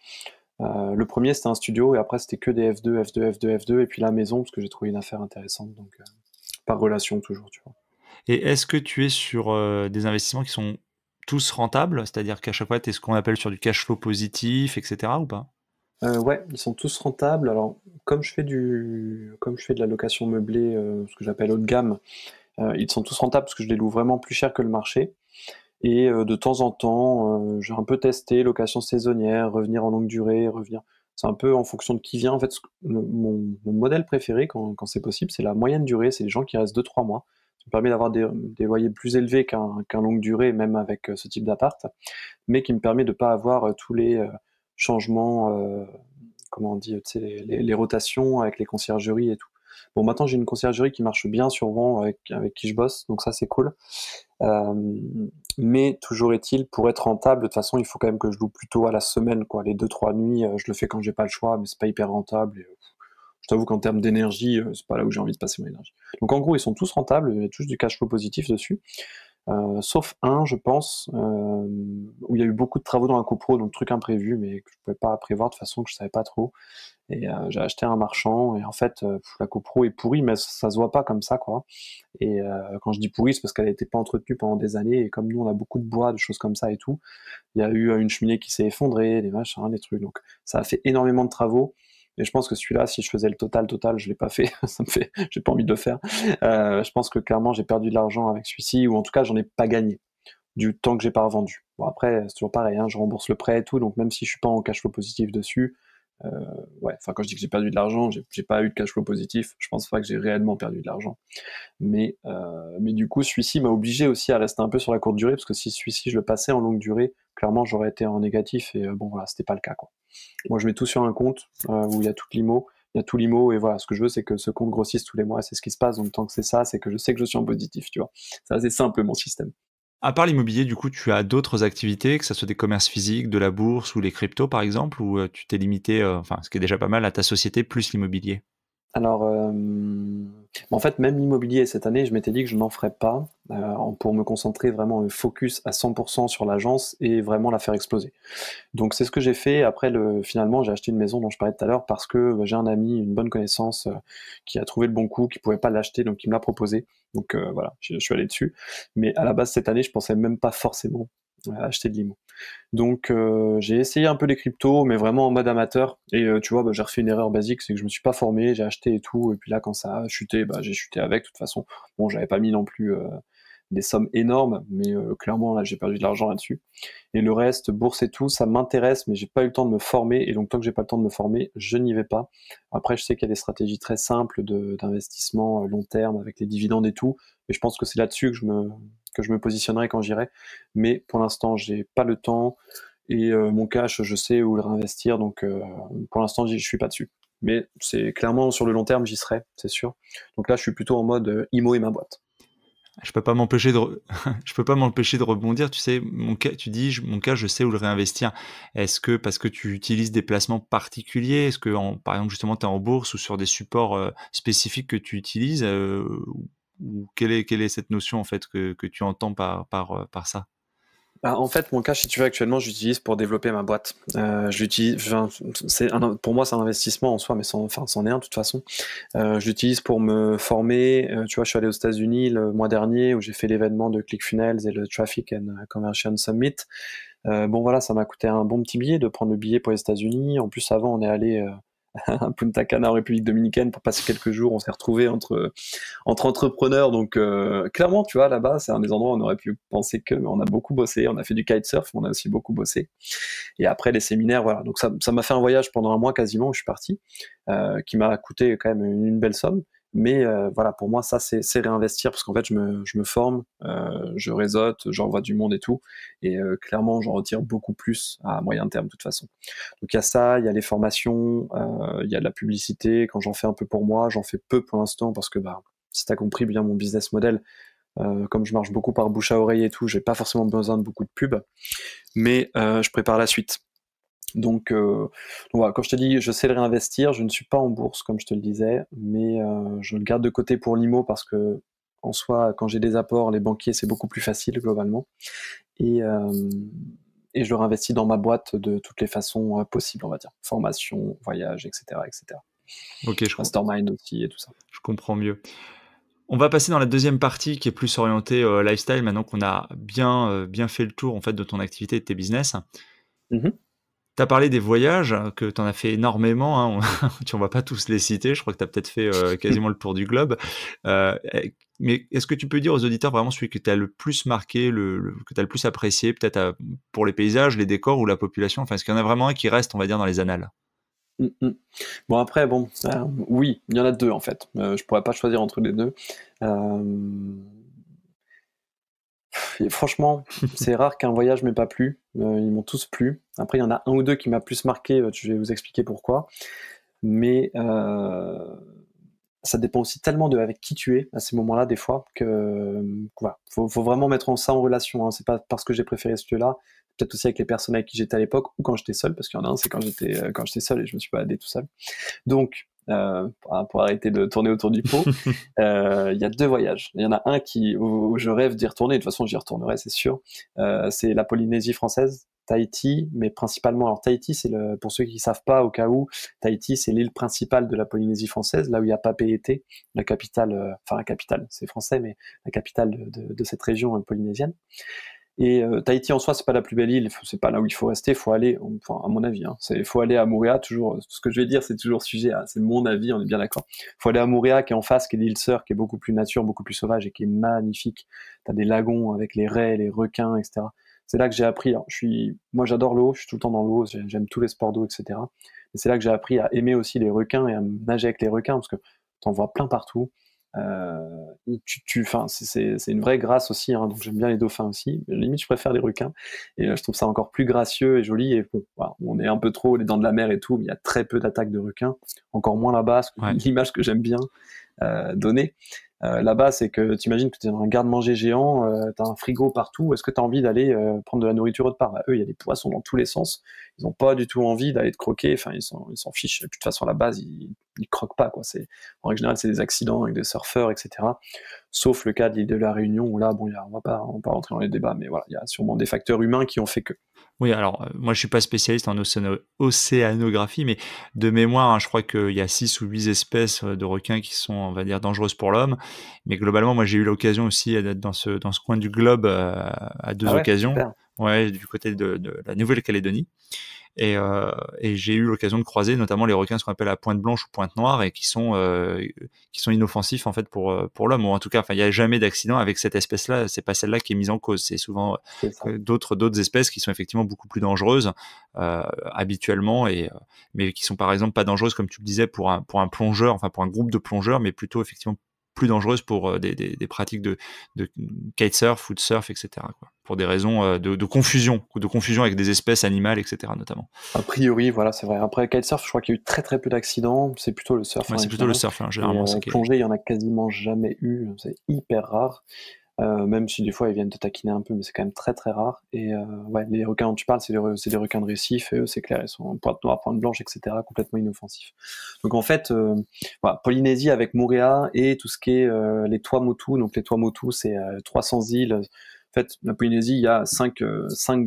Le premier c'était un studio et après c'était que des F2, F2, F2, F2 et puis la maison parce que j'ai trouvé une affaire intéressante donc par relation toujours, tu vois. Et est-ce que tu es sur des investissements qui sont tous rentables, c'est-à-dire qu'à chaque fois tu es ce qu'on appelle sur du cash flow positif, etc. ou pas? Ouais, ils sont tous rentables. Alors comme je fais de la location meublée, ce que j'appelle haut de gamme, ils sont tous rentables parce que je les loue vraiment plus cher que le marché. Et de temps en temps, j'ai un peu testé location saisonnière, revenir en longue durée, revenir. C'est un peu en fonction de qui vient. En fait, mon modèle préféré, quand c'est possible, c'est la moyenne durée. C'est les gens qui restent 2-3 mois. Ça me permet d'avoir des loyers plus élevés qu'un longue durée, même avec ce type d'appart, mais qui me permet de ne pas avoir tous les changements, comment on dit, tu sais, les rotations avec les conciergeries et tout. Bon, maintenant j'ai une conciergerie qui marche bien sur Rouen avec qui je bosse, donc ça c'est cool. Euh, mais toujours est-il, pour être rentable, de toute façon, il faut quand même que je loue plutôt à la semaine, quoi. Les 2-3 nuits, je le fais quand j'ai pas le choix, mais c'est pas hyper rentable. Et, je t'avoue qu'en termes d'énergie, c'est pas là où j'ai envie de passer mon énergie. Donc en gros, ils sont tous rentables, il y a tous du cash flow positif dessus. Sauf un, je pense, où il y a eu beaucoup de travaux dans la copro, donc truc imprévu, mais que je pouvais pas prévoir de toute façon, que je savais pas trop. Et j'ai acheté un marchand, et en fait, la copro est pourrie, mais ça se voit pas comme ça, quoi. Et quand je dis pourrie, c'est parce qu'elle n'était pas entretenue pendant des années, et comme nous, on a beaucoup de bois, de choses comme ça et tout, il y a eu une cheminée qui s'est effondrée, des machins, des trucs. Donc ça a fait énormément de travaux. Et je pense que celui-là, si je faisais le total, je l'ai pas fait. Ça me fait, j'ai pas envie de le faire. Je pense que clairement, j'ai perdu de l'argent avec celui-ci, ou en tout cas, j'en ai pas gagné du temps que j'ai pas revendu. Bon après, c'est toujours pareil, hein, je rembourse le prêt et tout, donc même si je suis pas en cash flow positif dessus, euh, ouais, enfin quand je dis que j'ai perdu de l'argent, j'ai pas eu de cash flow positif. Je pense pas que j'ai réellement perdu de l'argent. Mais du coup, celui-ci m'a obligé aussi à rester un peu sur la courte durée, parce que si celui-ci je le passais en longue durée, clairement j'aurais été en négatif, et bon voilà, c'était pas le cas quoi. Moi je mets tout sur un compte où il y a toute l'IMO, il y a tout l'IMO, et voilà, ce que je veux c'est que ce compte grossisse tous les mois, c'est ce qui se passe, donc tant que c'est ça, c'est que je sais que je suis en positif, tu vois. C'est assez simple mon système. À part l'immobilier, du coup, tu as d'autres activités, que ça soit des commerces physiques, de la bourse ou les cryptos, par exemple, ou tu t'es limité, enfin, ce qui est déjà pas mal, à ta société plus l'immobilier? Alors, en fait, même l'immobilier cette année, je m'étais dit que je n'en ferais pas pour me concentrer vraiment focus à 100% sur l'agence et vraiment la faire exploser. Donc c'est ce que j'ai fait. Après, finalement, j'ai acheté une maison dont je parlais tout à l'heure parce que j'ai un ami, une bonne connaissance qui a trouvé le bon coup, qui pouvait pas l'acheter, donc il me l'a proposé. Donc voilà, je suis allé dessus. Mais à la base, cette année, je pensais même pas forcément acheter de l'immo. Donc j'ai essayé un peu les cryptos, mais vraiment en mode amateur. Et tu vois, j'ai refait une erreur basique, c'est que je me suis pas formé, j'ai acheté et tout. Et puis là, quand ça a chuté, j'ai chuté avec. De toute façon, bon, j'avais pas mis non plus des sommes énormes, mais clairement là, j'ai perdu de l'argent là-dessus. Et le reste, bourse et tout, ça m'intéresse, mais j'ai pas eu le temps de me former. Et donc tant que j'ai pas le temps de me former, je n'y vais pas. Après, je sais qu'il y a des stratégies très simples d'investissement long terme avec les dividendes et tout. Et je pense que c'est là-dessus que je me positionnerai quand j'irai. Mais pour l'instant, j'ai pas le temps. Et mon cash, je sais où le réinvestir. Donc pour l'instant, je suis pas dessus. Mais c'est clairement sur le long terme, j'y serai, c'est sûr. Donc là, je suis plutôt en mode IMO et ma boîte. Je peux pas m'empêcher de, je peux pas m'empêcher de rebondir. Tu sais, tu dis, mon cas, je sais où le réinvestir. Est-ce que parce que tu utilises des placements particuliers, est-ce que, par exemple, justement, tu es en bourse ou sur des supports spécifiques que tu utilises, ou quelle est cette notion en fait que tu entends par ça? En fait, mon cash, si tu veux, actuellement, j'utilise pour développer ma boîte. Je l'utilise, enfin, pour moi, c'est un investissement en soi, mais c'en est un de toute façon. Je l'utilise pour me former. Tu vois, je suis allé aux États-Unis le mois dernier où j'ai fait l'événement de ClickFunnels et le Traffic and Conversion Summit. Bon, voilà, ça m'a coûté un bon petit billet de prendre le billet pour les États-Unis. En plus, avant, on est allé à Punta Cana en République Dominicaine pour passer quelques jours. On s'est retrouvés entre entrepreneurs. Donc, clairement, tu vois, là-bas, c'est un des endroits où on aurait pu penser que, mais on a beaucoup bossé. On a fait du kitesurf, mais on a aussi beaucoup bossé. Et après, les séminaires, voilà. Donc, ça m'a fait un voyage pendant un mois quasiment où je suis parti, qui m'a coûté quand même une belle somme. Mais voilà, pour moi, ça, c'est réinvestir parce qu'en fait, je me forme, je réseaute, j'envoie du monde et tout. Et clairement, j'en retire beaucoup plus à moyen terme, de toute façon. Donc il y a ça, il y a les formations, il y a de la publicité. Quand j'en fais un peu pour moi, j'en fais peu pour l'instant parce que si tu as compris bien mon business model, comme je marche beaucoup par bouche à oreille et tout, j'ai pas forcément besoin de beaucoup de pub, mais je prépare la suite. Donc voilà, quand je te dis je sais le réinvestir, je ne suis pas en bourse comme je te le disais, mais je le garde de côté pour l'IMO parce que en soi, quand j'ai des apports, les banquiers, c'est beaucoup plus facile globalement. Et, euh, et je le réinvestis dans ma boîte de toutes les façons possibles, on va dire. Formation, voyage, etc., etc. Ok, Mastermind aussi et tout ça. je comprends mieux. On va passer dans la deuxième partie qui est plus orientée lifestyle, maintenant qu'on a bien fait le tour en fait de ton activité et de tes business. Mhm. Tu as parlé des voyages, que tu en as fait énormément, hein. On va pas tous les citer, je crois que tu as peut-être fait quasiment le tour du globe. Mais est-ce que tu peux dire aux auditeurs vraiment celui que tu as le plus marqué, que tu as le plus apprécié, peut-être pour les paysages, les décors ou la population? Enfin, est-ce qu'il y en a vraiment un qui reste, on va dire, dans les annales? Bon après, bon, oui, il y en a deux en fait. Je pourrais pas choisir entre les deux. Euh, et franchement, c'est rare qu'un voyage m'ait pas plu. Ils m'ont tous plu. Après, il y en a un ou deux qui m'a plus marqué. Je vais vous expliquer pourquoi. Mais ça dépend aussi tellement de avec qui tu es à ces moments-là des fois que voilà, faut vraiment mettre ça en relation. Hein. C'est pas parce que j'ai préféré ce lieu-là, peut-être aussi avec les personnes avec qui j'étais à l'époque ou quand j'étais seul, parce qu'il y en a un, c'est quand j'étais seul et je me suis pas aidé tout seul. Donc pour arrêter de tourner autour du pot, il y a deux voyages. Il y en a un où je rêve d'y retourner. De toute façon, j'y retournerai, c'est sûr. C'est la Polynésie française. Tahiti, mais principalement, alors Tahiti, pour ceux qui ne savent pas, au cas où, Tahiti, c'est l'île principale de la Polynésie française, là où il y a Papeete, la capitale, enfin la capitale, c'est français, mais la capitale de cette région polynésienne. Et Tahiti en soi, c'est pas la plus belle île, c'est pas là où il faut rester, il faut aller, enfin à mon avis, hein, faut aller à Moorea, toujours, ce que je vais dire, c'est toujours sujet à, c'est mon avis, on est bien d'accord. Il faut aller à Moorea, qui est en face, qui est l'île sœur, qui est beaucoup plus nature, beaucoup plus sauvage et qui est magnifique. T'as des lagons avec les raies, les requins, etc. C'est là que j'ai appris, alors, moi j'adore l'eau, je suis tout le temps dans l'eau, j'aime tous les sports d'eau, etc. Et c'est là que j'ai appris à aimer aussi les requins et à nager avec les requins, parce que t'en vois plein partout. C'est une vraie grâce aussi, hein, donc j'aime bien les dauphins aussi. Limite, je préfère les requins. Et je trouve ça encore plus gracieux et joli. Et bon, voilà, on est un peu trop les dents de la mer et tout, mais il y a très peu d'attaques de requins. Encore moins là-bas, Ouais. l'image que j'aime bien donner. Là-bas, c'est que tu imagines que tu es dans un garde-manger géant, tu as un frigo partout. Est-ce que tu as envie d'aller prendre de la nourriture autre part? Bah, eux, il y a des poissons dans tous les sens. Ils n'ont pas du tout envie d'aller te croquer. Enfin, ils s'en fichent. De toute façon, à la base, ils croquent pas, quoi. En règle générale, c'est des accidents avec des surfeurs, etc. Sauf le cas de l'île de la Réunion où là, bon, on va pas rentrer dans les débats, mais voilà, il y a sûrement des facteurs humains qui ont fait que. Oui, alors moi je suis pas spécialiste en océanographie, mais de mémoire, hein, je crois qu'il y a 6 ou 8 espèces de requins qui sont, on va dire, dangereuses pour l'homme. Mais globalement, moi j'ai eu l'occasion aussi d'être dans ce coin du globe à Ah 2 ouais, occasions. super. Ouais, du côté de la Nouvelle-Calédonie. Et j'ai eu l'occasion de croiser notamment les requins ce qu'on appelle à pointe blanche ou pointe noire et qui sont inoffensifs en fait pour l'homme, ou en tout cas, enfin, il n'y a jamais d'accident avec cette espèce-là. C'est pas celle-là qui est mise en cause. C'est souvent C'est ça. d'autres espèces qui sont effectivement beaucoup plus dangereuses habituellement, mais qui sont par exemple pas dangereuses comme tu le disais pour un plongeur, enfin pour un groupe de plongeurs, mais plutôt effectivement plus dangereuses pour des pratiques de kitesurf ou de surf, etc., quoi, pour des raisons de confusion avec des espèces animales, etc., notamment. A priori, voilà, c'est vrai. Après, kitesurf, je crois qu'il y a eu très très peu d'accidents. C'est plutôt le surf Ouais, en c'est règle plutôt le générale. surf, hein, Et généralement, c'est qui est... plongée, il y en a quasiment jamais eu. C'est hyper rare. Même si des fois ils viennent te taquiner un peu, mais c'est quand même très très rare. Et ouais, les requins dont tu parles, c'est des requins de récif, et eux, c'est clair, ils sont en pointe noire, pointe blanche, etc., complètement inoffensifs. Donc en fait, voilà, Polynésie avec Moorea et tout ce qui est les Tuamotu. Donc les Tuamotu, c'est 300 îles. En fait, la Polynésie, il y a cinq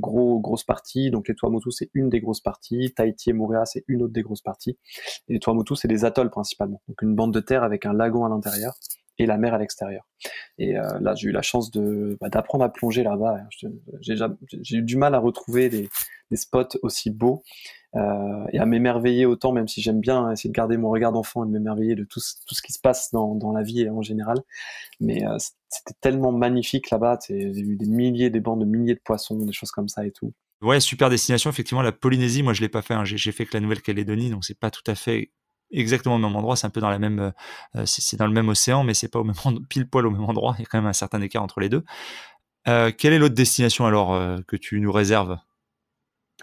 grosses parties. Donc les Tuamotu, c'est une des grosses parties. Tahiti et Moorea, c'est une autre des grosses parties. Et les Tuamotu, c'est des atolls principalement. Donc une bande de terre avec un lagon à l'intérieur et la mer à l'extérieur. Et là, j'ai eu la chance d'apprendre à plonger là-bas. J'ai eu du mal à retrouver des spots aussi beaux et à m'émerveiller autant, même si j'aime bien essayer de garder mon regard d'enfant et de m'émerveiller de tout ce qui se passe dans la vie en général. Mais c'était tellement magnifique là-bas. J'ai eu des bandes de milliers de poissons, des choses comme ça et tout. Ouais, super destination. Effectivement, la Polynésie, moi, je l'ai pas fait, hein. J'ai fait que la Nouvelle-Calédonie, donc c'est pas tout à fait exactement au même endroit. C'est un peu dans la même, c'est dans le même océan, mais c'est pas pile poil au même endroit. Il y a quand même un certain écart entre les deux. Quelle est l'autre destination alors que tu nous réserves?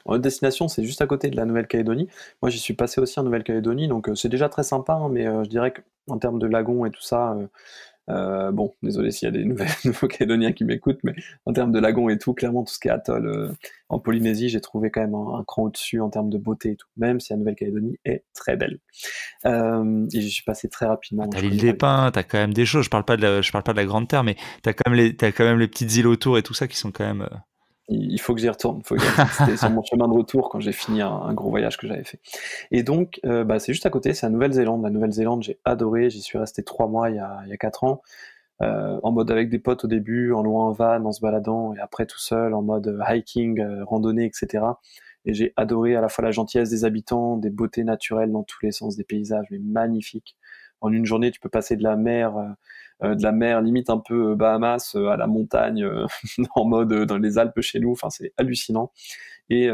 Notre destination, c'est juste à côté de la Nouvelle-Calédonie. Moi, j'y suis passé aussi en Nouvelle-Calédonie, donc c'est déjà très sympa, hein, mais je dirais qu'en termes de lagon et tout ça, bon, désolé s'il y a des nouveaux Calédoniens qui m'écoutent, mais en termes de lagon et tout, clairement, tout ce qui est atoll en Polynésie, j'ai trouvé quand même un cran au-dessus en termes de beauté et tout, même si la Nouvelle-Calédonie est très belle. Et j'y suis passé très Ah, rapidement, t'as je l'île connais des pas les... Pins, t'as quand même des choses. Je parle pas de la Grande Terre, mais t'as quand même les petites îles autour et tout ça qui sont quand même. Il faut que j'y retourne, faut que j'y retourne. C'était sur mon chemin de retour quand j'ai fini un gros voyage que j'avais fait. Et donc, bah, c'est juste à côté, c'est la Nouvelle-Zélande. La Nouvelle-Zélande, j'ai adoré, j'y suis resté 3 mois il y a 4 ans. En mode avec des potes au début, en loin en van, en se baladant, et après tout seul, en mode hiking, randonnée, etc. Et j'ai adoré à la fois la gentillesse des habitants, des beautés naturelles dans tous les sens, des paysages mais magnifiques. En une journée, tu peux passer de la mer limite un peu Bahamas à la montagne, en mode dans les Alpes chez nous. Enfin, c'est hallucinant. Et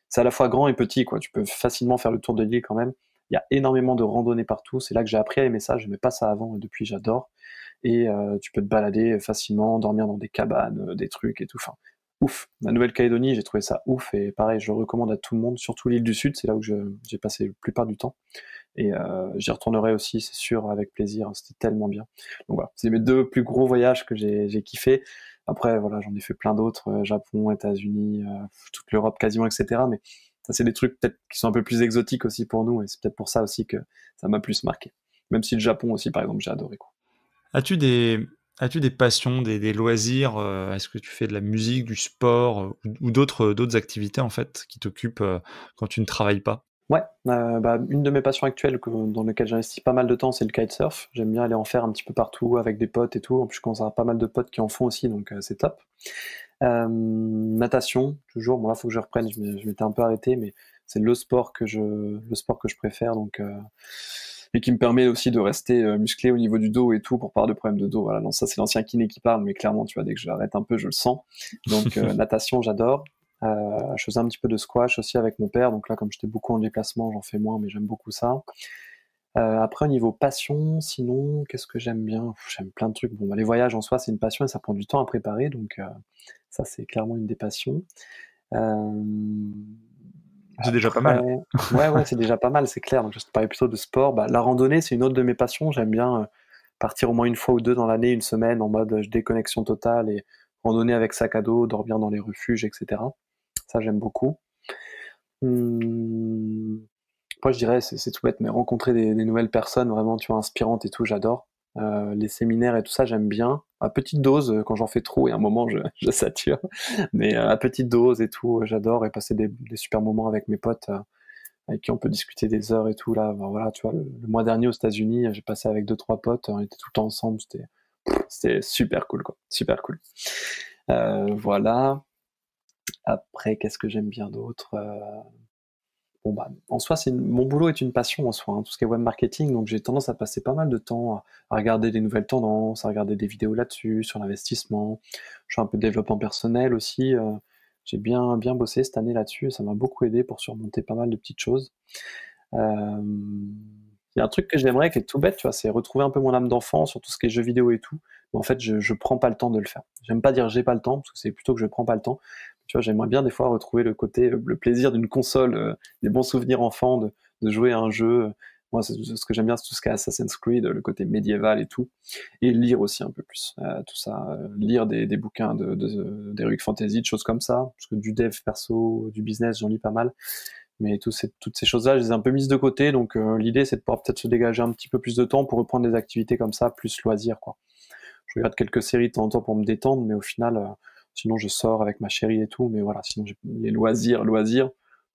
c'est à la fois grand et petit, quoi. Tu peux facilement faire le tour de l'île quand même. Il y a énormément de randonnées partout. C'est là que j'ai appris à aimer ça. Je n'aimais pas ça avant et depuis j'adore. Et tu peux te balader facilement, dormir dans des cabanes, des trucs et tout. Enfin, ouf. La Nouvelle-Calédonie, j'ai trouvé ça ouf et pareil, je le recommande à tout le monde, surtout l'île du Sud, c'est là où j'ai passé la plupart du temps. Et j'y retournerai aussi, c'est sûr, avec plaisir. C'était tellement bien. Donc voilà, c'est mes deux plus gros voyages que j'ai kiffé. Après, voilà, j'en ai fait plein d'autres, Japon, États-Unis, toute l'Europe quasiment, etc. Mais ça, c'est des trucs peut-être qui sont un peu plus exotiques aussi pour nous, et c'est peut-être pour ça aussi que ça m'a plus marqué. Même si le Japon aussi, par exemple, j'ai adoré, quoi. As-tu des, as-tu des passions, des loisirs? Est-ce que tu fais de la musique, du sport ou d'autres activités en fait qui t'occupent quand tu ne travailles pas? Ouais, bah, une de mes passions actuelles dans lesquelles j'investis pas mal de temps, c'est le kitesurf. J'aime bien aller en faire un petit peu partout avec des potes et tout. En plus, je commence à avoir pas mal de potes qui en font aussi, donc c'est top. Natation, toujours. Bon, là, faut que je reprenne. Je m'étais un peu arrêté, mais c'est le sport que je préfère, donc et qui me permet aussi de rester musclé au niveau du dos et tout pour pas avoir de problème de dos. Voilà, non, ça c'est l'ancien kiné qui parle, mais clairement, tu vois, dès que j'arrête un peu, je le sens. Donc natation, j'adore. Je faisais un petit peu de squash aussi avec mon père, donc là, comme j'étais beaucoup en déplacement, j'en fais moins, mais j'aime beaucoup ça. Après, au niveau passion, sinon, qu'est-ce que j'aime bien? J'aime plein de trucs. Bon, bah, les voyages en soi, c'est une passion et ça prend du temps à préparer, donc ça, c'est clairement une des passions. Euh, C'est déjà pas mal. Après, ouais, c'est déjà pas mal, c'est clair. Donc, je te parlais plutôt de sport. Bah, la randonnée, c'est une autre de mes passions. J'aime bien partir au moins une fois ou deux dans l'année, une semaine, en mode déconnexion totale et randonnée avec sac à dos, dormir dans les refuges, etc. Ça, j'aime beaucoup. Hum, Moi, je dirais, c'est tout bête, mais rencontrer des nouvelles personnes vraiment, tu vois, inspirantes et tout, j'adore. Les séminaires et tout ça, j'aime bien. À petite dose, quand j'en fais trop, et à un moment, je sature. Mais à petite dose et tout, j'adore. Et passer des super moments avec mes potes, avec qui on peut discuter des heures et tout. Là, ben voilà, tu vois, le mois dernier aux États-Unis, j'ai passé avec deux, trois potes, on était tout le temps ensemble. C'était super cool, quoi. Super cool. Voilà. Après, qu'est-ce que j'aime bien d'autre? Bon, bah, en soi, mon boulot est une passion en soi, hein, tout ce qui est web marketing, donc j'ai tendance à passer pas mal de temps à regarder des nouvelles tendances, à regarder des vidéos là-dessus, sur l'investissement. Je fais un peu de développement personnel aussi. J'ai bien bossé cette année là-dessus, ça m'a beaucoup aidé pour surmonter pas mal de petites choses. Euh, Il y a un truc que j'aimerais qui est tout bête, tu vois, c'est retrouver un peu mon âme d'enfant sur tout ce qui est jeux vidéo et tout. Mais en fait, je prends pas le temps de le faire. J'aime pas dire j'ai pas le temps, parce que c'est plutôt que je prends pas le temps. Tu vois, j'aimerais bien des fois retrouver le côté, le plaisir d'une console, des bons souvenirs enfants, de jouer à un jeu. Moi, ce que j'aime bien, c'est tout ce qui est Assassin's Creed, le côté médiéval et tout. Et lire aussi un peu plus. Tout ça, lire des bouquins d'Heroic Fantasy, de choses comme ça. Parce que du dev perso, du business, j'en lis pas mal. Mais toutes ces choses-là, je les ai un peu mises de côté. Donc l'idée, c'est de pouvoir peut-être se dégager un petit peu plus de temps pour reprendre des activités comme ça, plus loisirs, quoi. Je regarde quelques séries de temps en temps pour me détendre, mais au final, sinon je sors avec ma chérie et tout. Mais voilà, sinon les loisirs,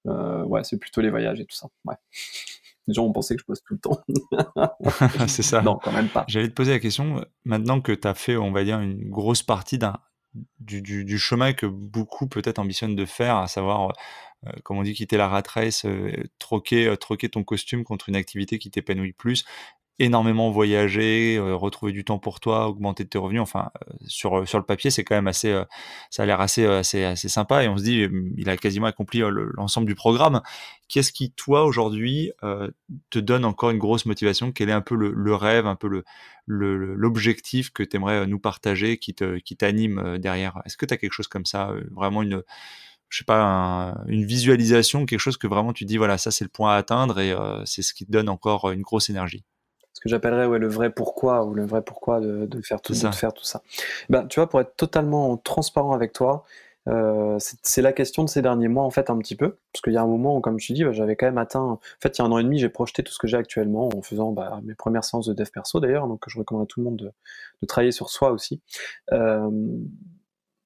ouais, c'est plutôt les voyages et tout ça. Ouais. Les gens ont pensé que je bosse tout le temps. C'est ça. Non, quand même pas. J'allais te poser la question, maintenant que tu as fait, on va dire, une grosse partie du chemin que beaucoup peut-être ambitionnent de faire, à savoir, comme on dit, quitter la rat race, troquer ton costume contre une activité qui t'épanouit plus, énormément voyager, retrouver du temps pour toi, augmenter tes revenus. Enfin, sur le papier, c'est quand même assez, ça a l'air assez sympa. Et on se dit, il a quasiment accompli l'ensemble du programme. Qu'est-ce qui, toi, aujourd'hui, te donne encore une grosse motivation? Quel est un peu le rêve, un peu l'objectif que tu aimerais nous partager, qui t'anime derrière? Est-ce que tu as quelque chose comme ça, vraiment je sais pas, une visualisation, quelque chose que vraiment tu dis, voilà, ça c'est le point à atteindre et c'est ce qui te donne encore une grosse énergie. Ce que j'appellerais, ouais, le vrai pourquoi, ou le vrai pourquoi de faire C'est de ça. faire tout ça. Ben, tu vois, pour être totalement transparent avec toi, c'est la question de ces derniers mois, en fait, un petit peu. Parce qu'il y a un moment où, comme je te dis, bah, j'avais quand même atteint. En fait, il y a un an et demi, j'ai projeté tout ce que j'ai actuellement en faisant bah, mes premières séances de dev perso d'ailleurs. Donc, je recommande à tout le monde de travailler sur soi aussi. Euh,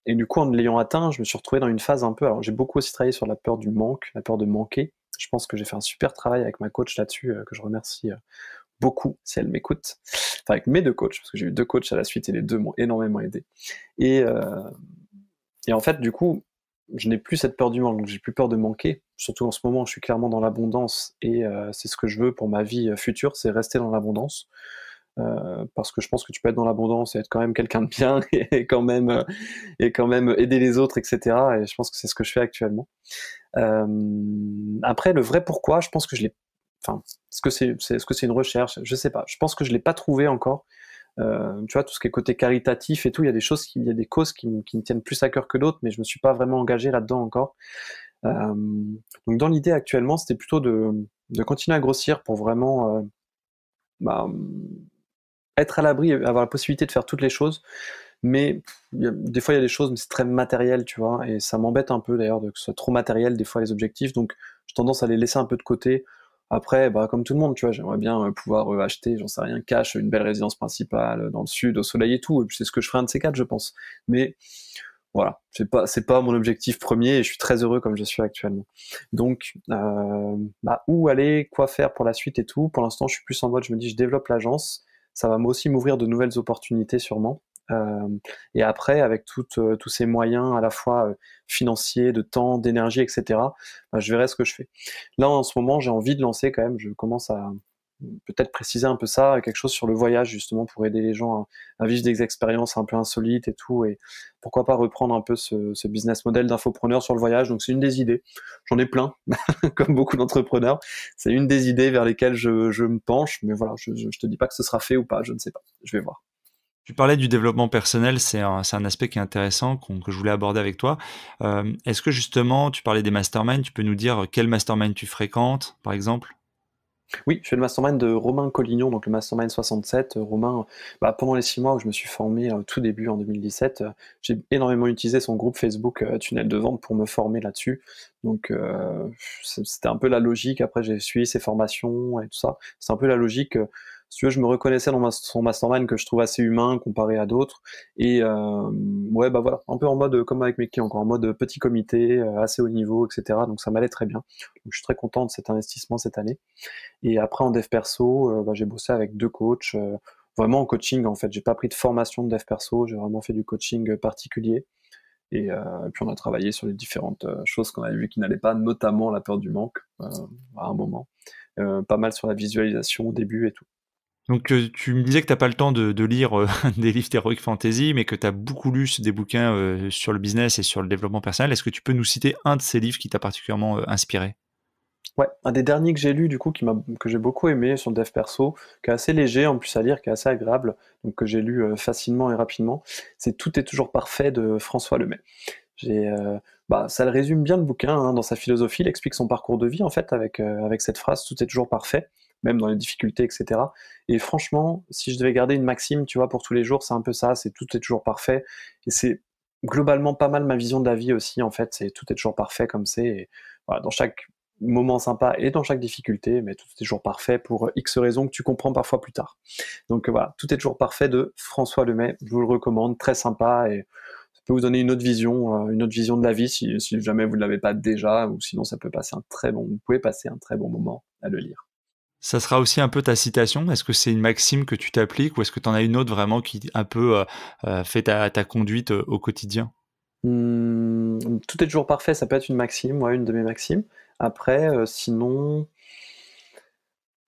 et du coup, en l'ayant atteint, je me suis retrouvé dans une phase un peu. Alors, j'ai beaucoup aussi travaillé sur la peur du manque, la peur de manquer. Je pense que j'ai fait un super travail avec ma coach là-dessus, que je remercie beaucoup si elle m'écoute. Enfin, avec mes deux coachs, parce que j'ai eu deux coachs à la suite et les deux m'ont énormément aidé. Et, euh, et en fait, du coup, je n'ai plus cette peur du manque, donc j'ai plus peur de manquer. Surtout en ce moment, je suis clairement dans l'abondance et c'est ce que je veux pour ma vie future, c'est rester dans l'abondance. Parce que je pense que tu peux être dans l'abondance et être quand même quelqu'un de bien et quand même aider les autres, etc. Et je pense que c'est ce que je fais actuellement. Euh, Après, le vrai pourquoi, je pense que je l'ai. Enfin, est-ce que c'est une recherche? Je sais pas. Je pense que je l'ai pas trouvé encore. Tu vois, tout ce qui est côté caritatif et tout, il y a des choses, il y a des causes qui me tiennent plus à cœur que d'autres, mais je me suis pas vraiment engagé là-dedans encore. Donc dans l'idée actuellement, c'était plutôt de continuer à grossir pour vraiment bah, être à l'abri, avoir la possibilité de faire toutes les choses. Mais des fois, il y a des choses, mais c'est très matériel, tu vois, et ça m'embête un peu d'ailleurs que ce soit trop matériel, des fois, les objectifs, donc j'ai tendance à les laisser un peu de côté. Après, bah, comme tout le monde, tu vois, j'aimerais bien pouvoir acheter, j'en sais rien, cash, une belle résidence principale dans le sud, au soleil et tout, et puis c'est ce que je ferai un de ces quatre, je pense. Mais voilà, c'est pas mon objectif premier, et je suis très heureux comme je suis actuellement. Donc, bah, où aller, quoi faire pour la suite et tout, pour l'instant, je suis plus en mode, je me dis, je développe l'agence, ça va aussi m'ouvrir de nouvelles opportunités sûrement. Euh, et après, avec tous ces moyens à la fois financiers, de temps, d'énergie, etc., bah, je verrai ce que je fais. Là, en ce moment, j'ai envie de lancer quand même, je commence à peut-être préciser un peu ça, quelque chose sur le voyage justement pour aider les gens à vivre des expériences un peu insolites et tout, et pourquoi pas reprendre un peu ce business model d'infopreneur sur le voyage. Donc c'est une des idées, j'en ai plein, comme beaucoup d'entrepreneurs, c'est une des idées vers lesquelles je me penche, mais voilà, je te dis pas que ce sera fait ou pas, je ne sais pas, je vais voir. Tu parlais du développement personnel, c'est un aspect qui est intéressant que je voulais aborder avec toi. Est-ce que justement, tu parlais des masterminds, tu peux nous dire quel mastermind tu fréquentes, par exemple? Oui, je fais le mastermind de Romain Collignon, donc le mastermind 67. Romain, pendant les 6 mois où je me suis formé au tout début en 2017, j'ai énormément utilisé son groupe Facebook Tunnel de Vente pour me former là-dessus. Donc c'était un peu la logique. Après, j'ai suivi ses formations et tout ça. C'est un peu la logique. Si tu veux, je me reconnaissais dans son mastermind que je trouve assez humain comparé à d'autres. Et ouais, voilà, un peu en mode comme avec mes clients, encore en mode petit comité, assez haut niveau, etc. Donc ça m'allait très bien. Donc je suis très content de cet investissement cette année. Et après en dev perso, j'ai bossé avec 2 coachs, vraiment en coaching en fait. J'ai pas pris de formation de dev perso, j'ai vraiment fait du coaching particulier. Et puis on a travaillé sur les différentes choses qu'on avait vues qui n'allaient pas, notamment la peur du manque à un moment. Pas mal sur la visualisation au début et tout. Donc, tu me disais que tu as pas le temps de lire, des livres d'heroic fantasy, mais que tu as beaucoup lu des bouquins, sur le business et sur le développement personnel. Est-ce que tu peux nous citer un de ces livres qui t'a particulièrement, inspiré? Ouais, un des derniers que j'ai lu du coup que j'ai beaucoup aimé sur le dev perso, qui est assez léger en plus à lire, qui est assez agréable, donc que j'ai lu facilement et rapidement, c'est Tout est toujours parfait de François Lemay. J'ai, ça le résume bien le bouquin hein, dans sa philosophie, il explique son parcours de vie en fait avec cette phrase tout est toujours parfait, même dans les difficultés, etc. Et franchement, si je devais garder une maxime, tu vois, pour tous les jours, c'est un peu ça, c'est tout est toujours parfait. Et c'est globalement pas mal ma vision de la vie aussi, en fait, c'est tout est toujours parfait comme c'est. Et voilà, dans chaque moment sympa et dans chaque difficulté, mais tout est toujours parfait pour X raisons que tu comprends parfois plus tard. Donc voilà, Tout est toujours parfait de François Lemay, je vous le recommande, très sympa et ça peut vous donner une autre vision de la vie si jamais vous ne l'avez pas déjà, ou sinon ça peut passer vous pouvez passer un très bon moment à le lire. Ça sera aussi un peu ta citation? Est-ce que c'est une maxime que tu t'appliques ou est-ce que tu en as une autre vraiment qui un peu, fait ta conduite, au quotidien? Tout est toujours parfait, ça peut être une maxime, ouais, une de mes maximes. Après, sinon,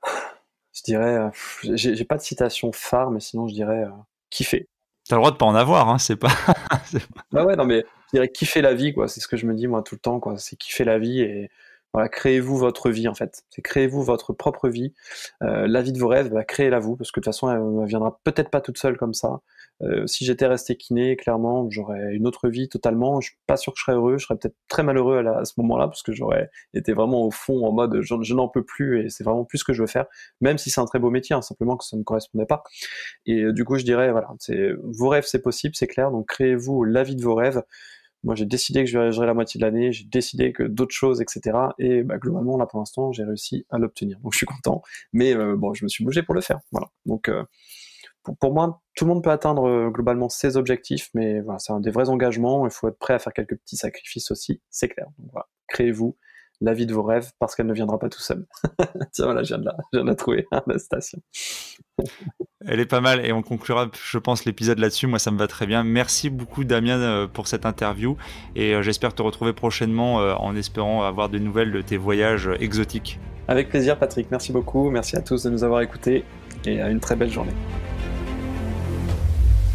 je dirais, j'ai pas de citation phare, mais sinon je dirais, kiffer. Tu as le droit de pas en avoir, hein, c'est pas c'est Bah ouais, non, mais je dirais kiffer la vie, quoi. C'est ce que je me dis moi tout le temps, quoi. C'est kiffer la vie et voilà, créez-vous votre vie en fait. C'est créez-vous votre propre vie, la vie de vos rêves, créez-la vous, parce que de toute façon, elle viendra peut-être pas toute seule comme ça. Si j'étais resté kiné, clairement, j'aurais une autre vie totalement. Je suis pas sûr que je serais heureux. Je serais peut-être très malheureux à ce moment-là, parce que j'aurais été vraiment au fond en mode je n'en peux plus et c'est vraiment plus ce que je veux faire. Même si c'est un très beau métier, hein, simplement que ça ne me correspondait pas. Et du coup, je dirais voilà, vos rêves, c'est possible, c'est clair. Donc créez-vous la vie de vos rêves. Moi, j'ai décidé que je voyagerais la moitié de l'année, j'ai décidé que d'autres choses, etc. Et globalement, là, pour l'instant, j'ai réussi à l'obtenir. Donc, je suis content. Mais bon, je me suis bougé pour le faire. Voilà. Donc, pour moi, tout le monde peut atteindre globalement ses objectifs, mais voilà, c'est un des vrais engagements. Il faut être prêt à faire quelques petits sacrifices aussi, c'est clair. Donc, voilà. Créez-vous la vie de vos rêves parce qu'elle ne viendra pas tout seul. Tiens, voilà, je viens de la trouver, la citation. Elle est pas mal et on conclura, je pense, l'épisode là-dessus. Moi, ça me va très bien. Merci beaucoup, Damien, pour cette interview et j'espère te retrouver prochainement en espérant avoir des nouvelles de tes voyages exotiques. Avec plaisir, Patrick. Merci beaucoup. Merci à tous de nous avoir écoutés et à une très belle journée.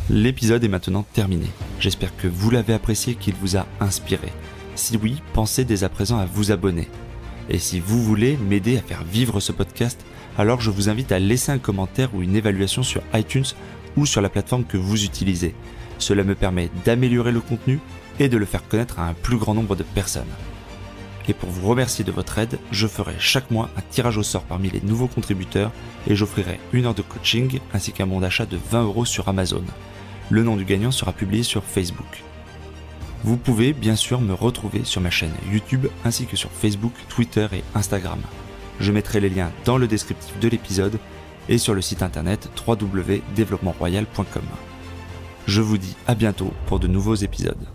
L'épisode est maintenant terminé. J'espère que vous l'avez apprécié, qu'il vous a inspiré. Si oui, pensez dès à présent à vous abonner. Et si vous voulez m'aider à faire vivre ce podcast, alors je vous invite à laisser un commentaire ou une évaluation sur iTunes ou sur la plateforme que vous utilisez. Cela me permet d'améliorer le contenu et de le faire connaître à un plus grand nombre de personnes. Et pour vous remercier de votre aide, je ferai chaque mois un tirage au sort parmi les nouveaux contributeurs et j'offrirai 1 heure de coaching ainsi qu'un bon d'achat de 20 € sur Amazon. Le nom du gagnant sera publié sur Facebook. Vous pouvez bien sûr me retrouver sur ma chaîne YouTube ainsi que sur Facebook, Twitter et Instagram. Je mettrai les liens dans le descriptif de l'épisode et sur le site internet www.developpementroyal.com. Je vous dis à bientôt pour de nouveaux épisodes.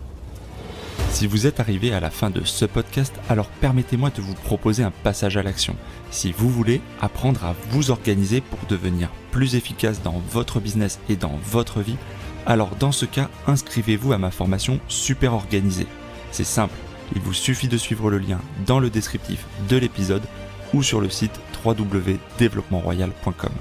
Si vous êtes arrivé à la fin de ce podcast, alors permettez-moi de vous proposer un passage à l'action. Si vous voulez apprendre à vous organiser pour devenir plus efficace dans votre business et dans votre vie, alors dans ce cas, inscrivez-vous à ma formation Super Organisé. C'est simple, il vous suffit de suivre le lien dans le descriptif de l'épisode ou sur le site www.developpementroyal.com.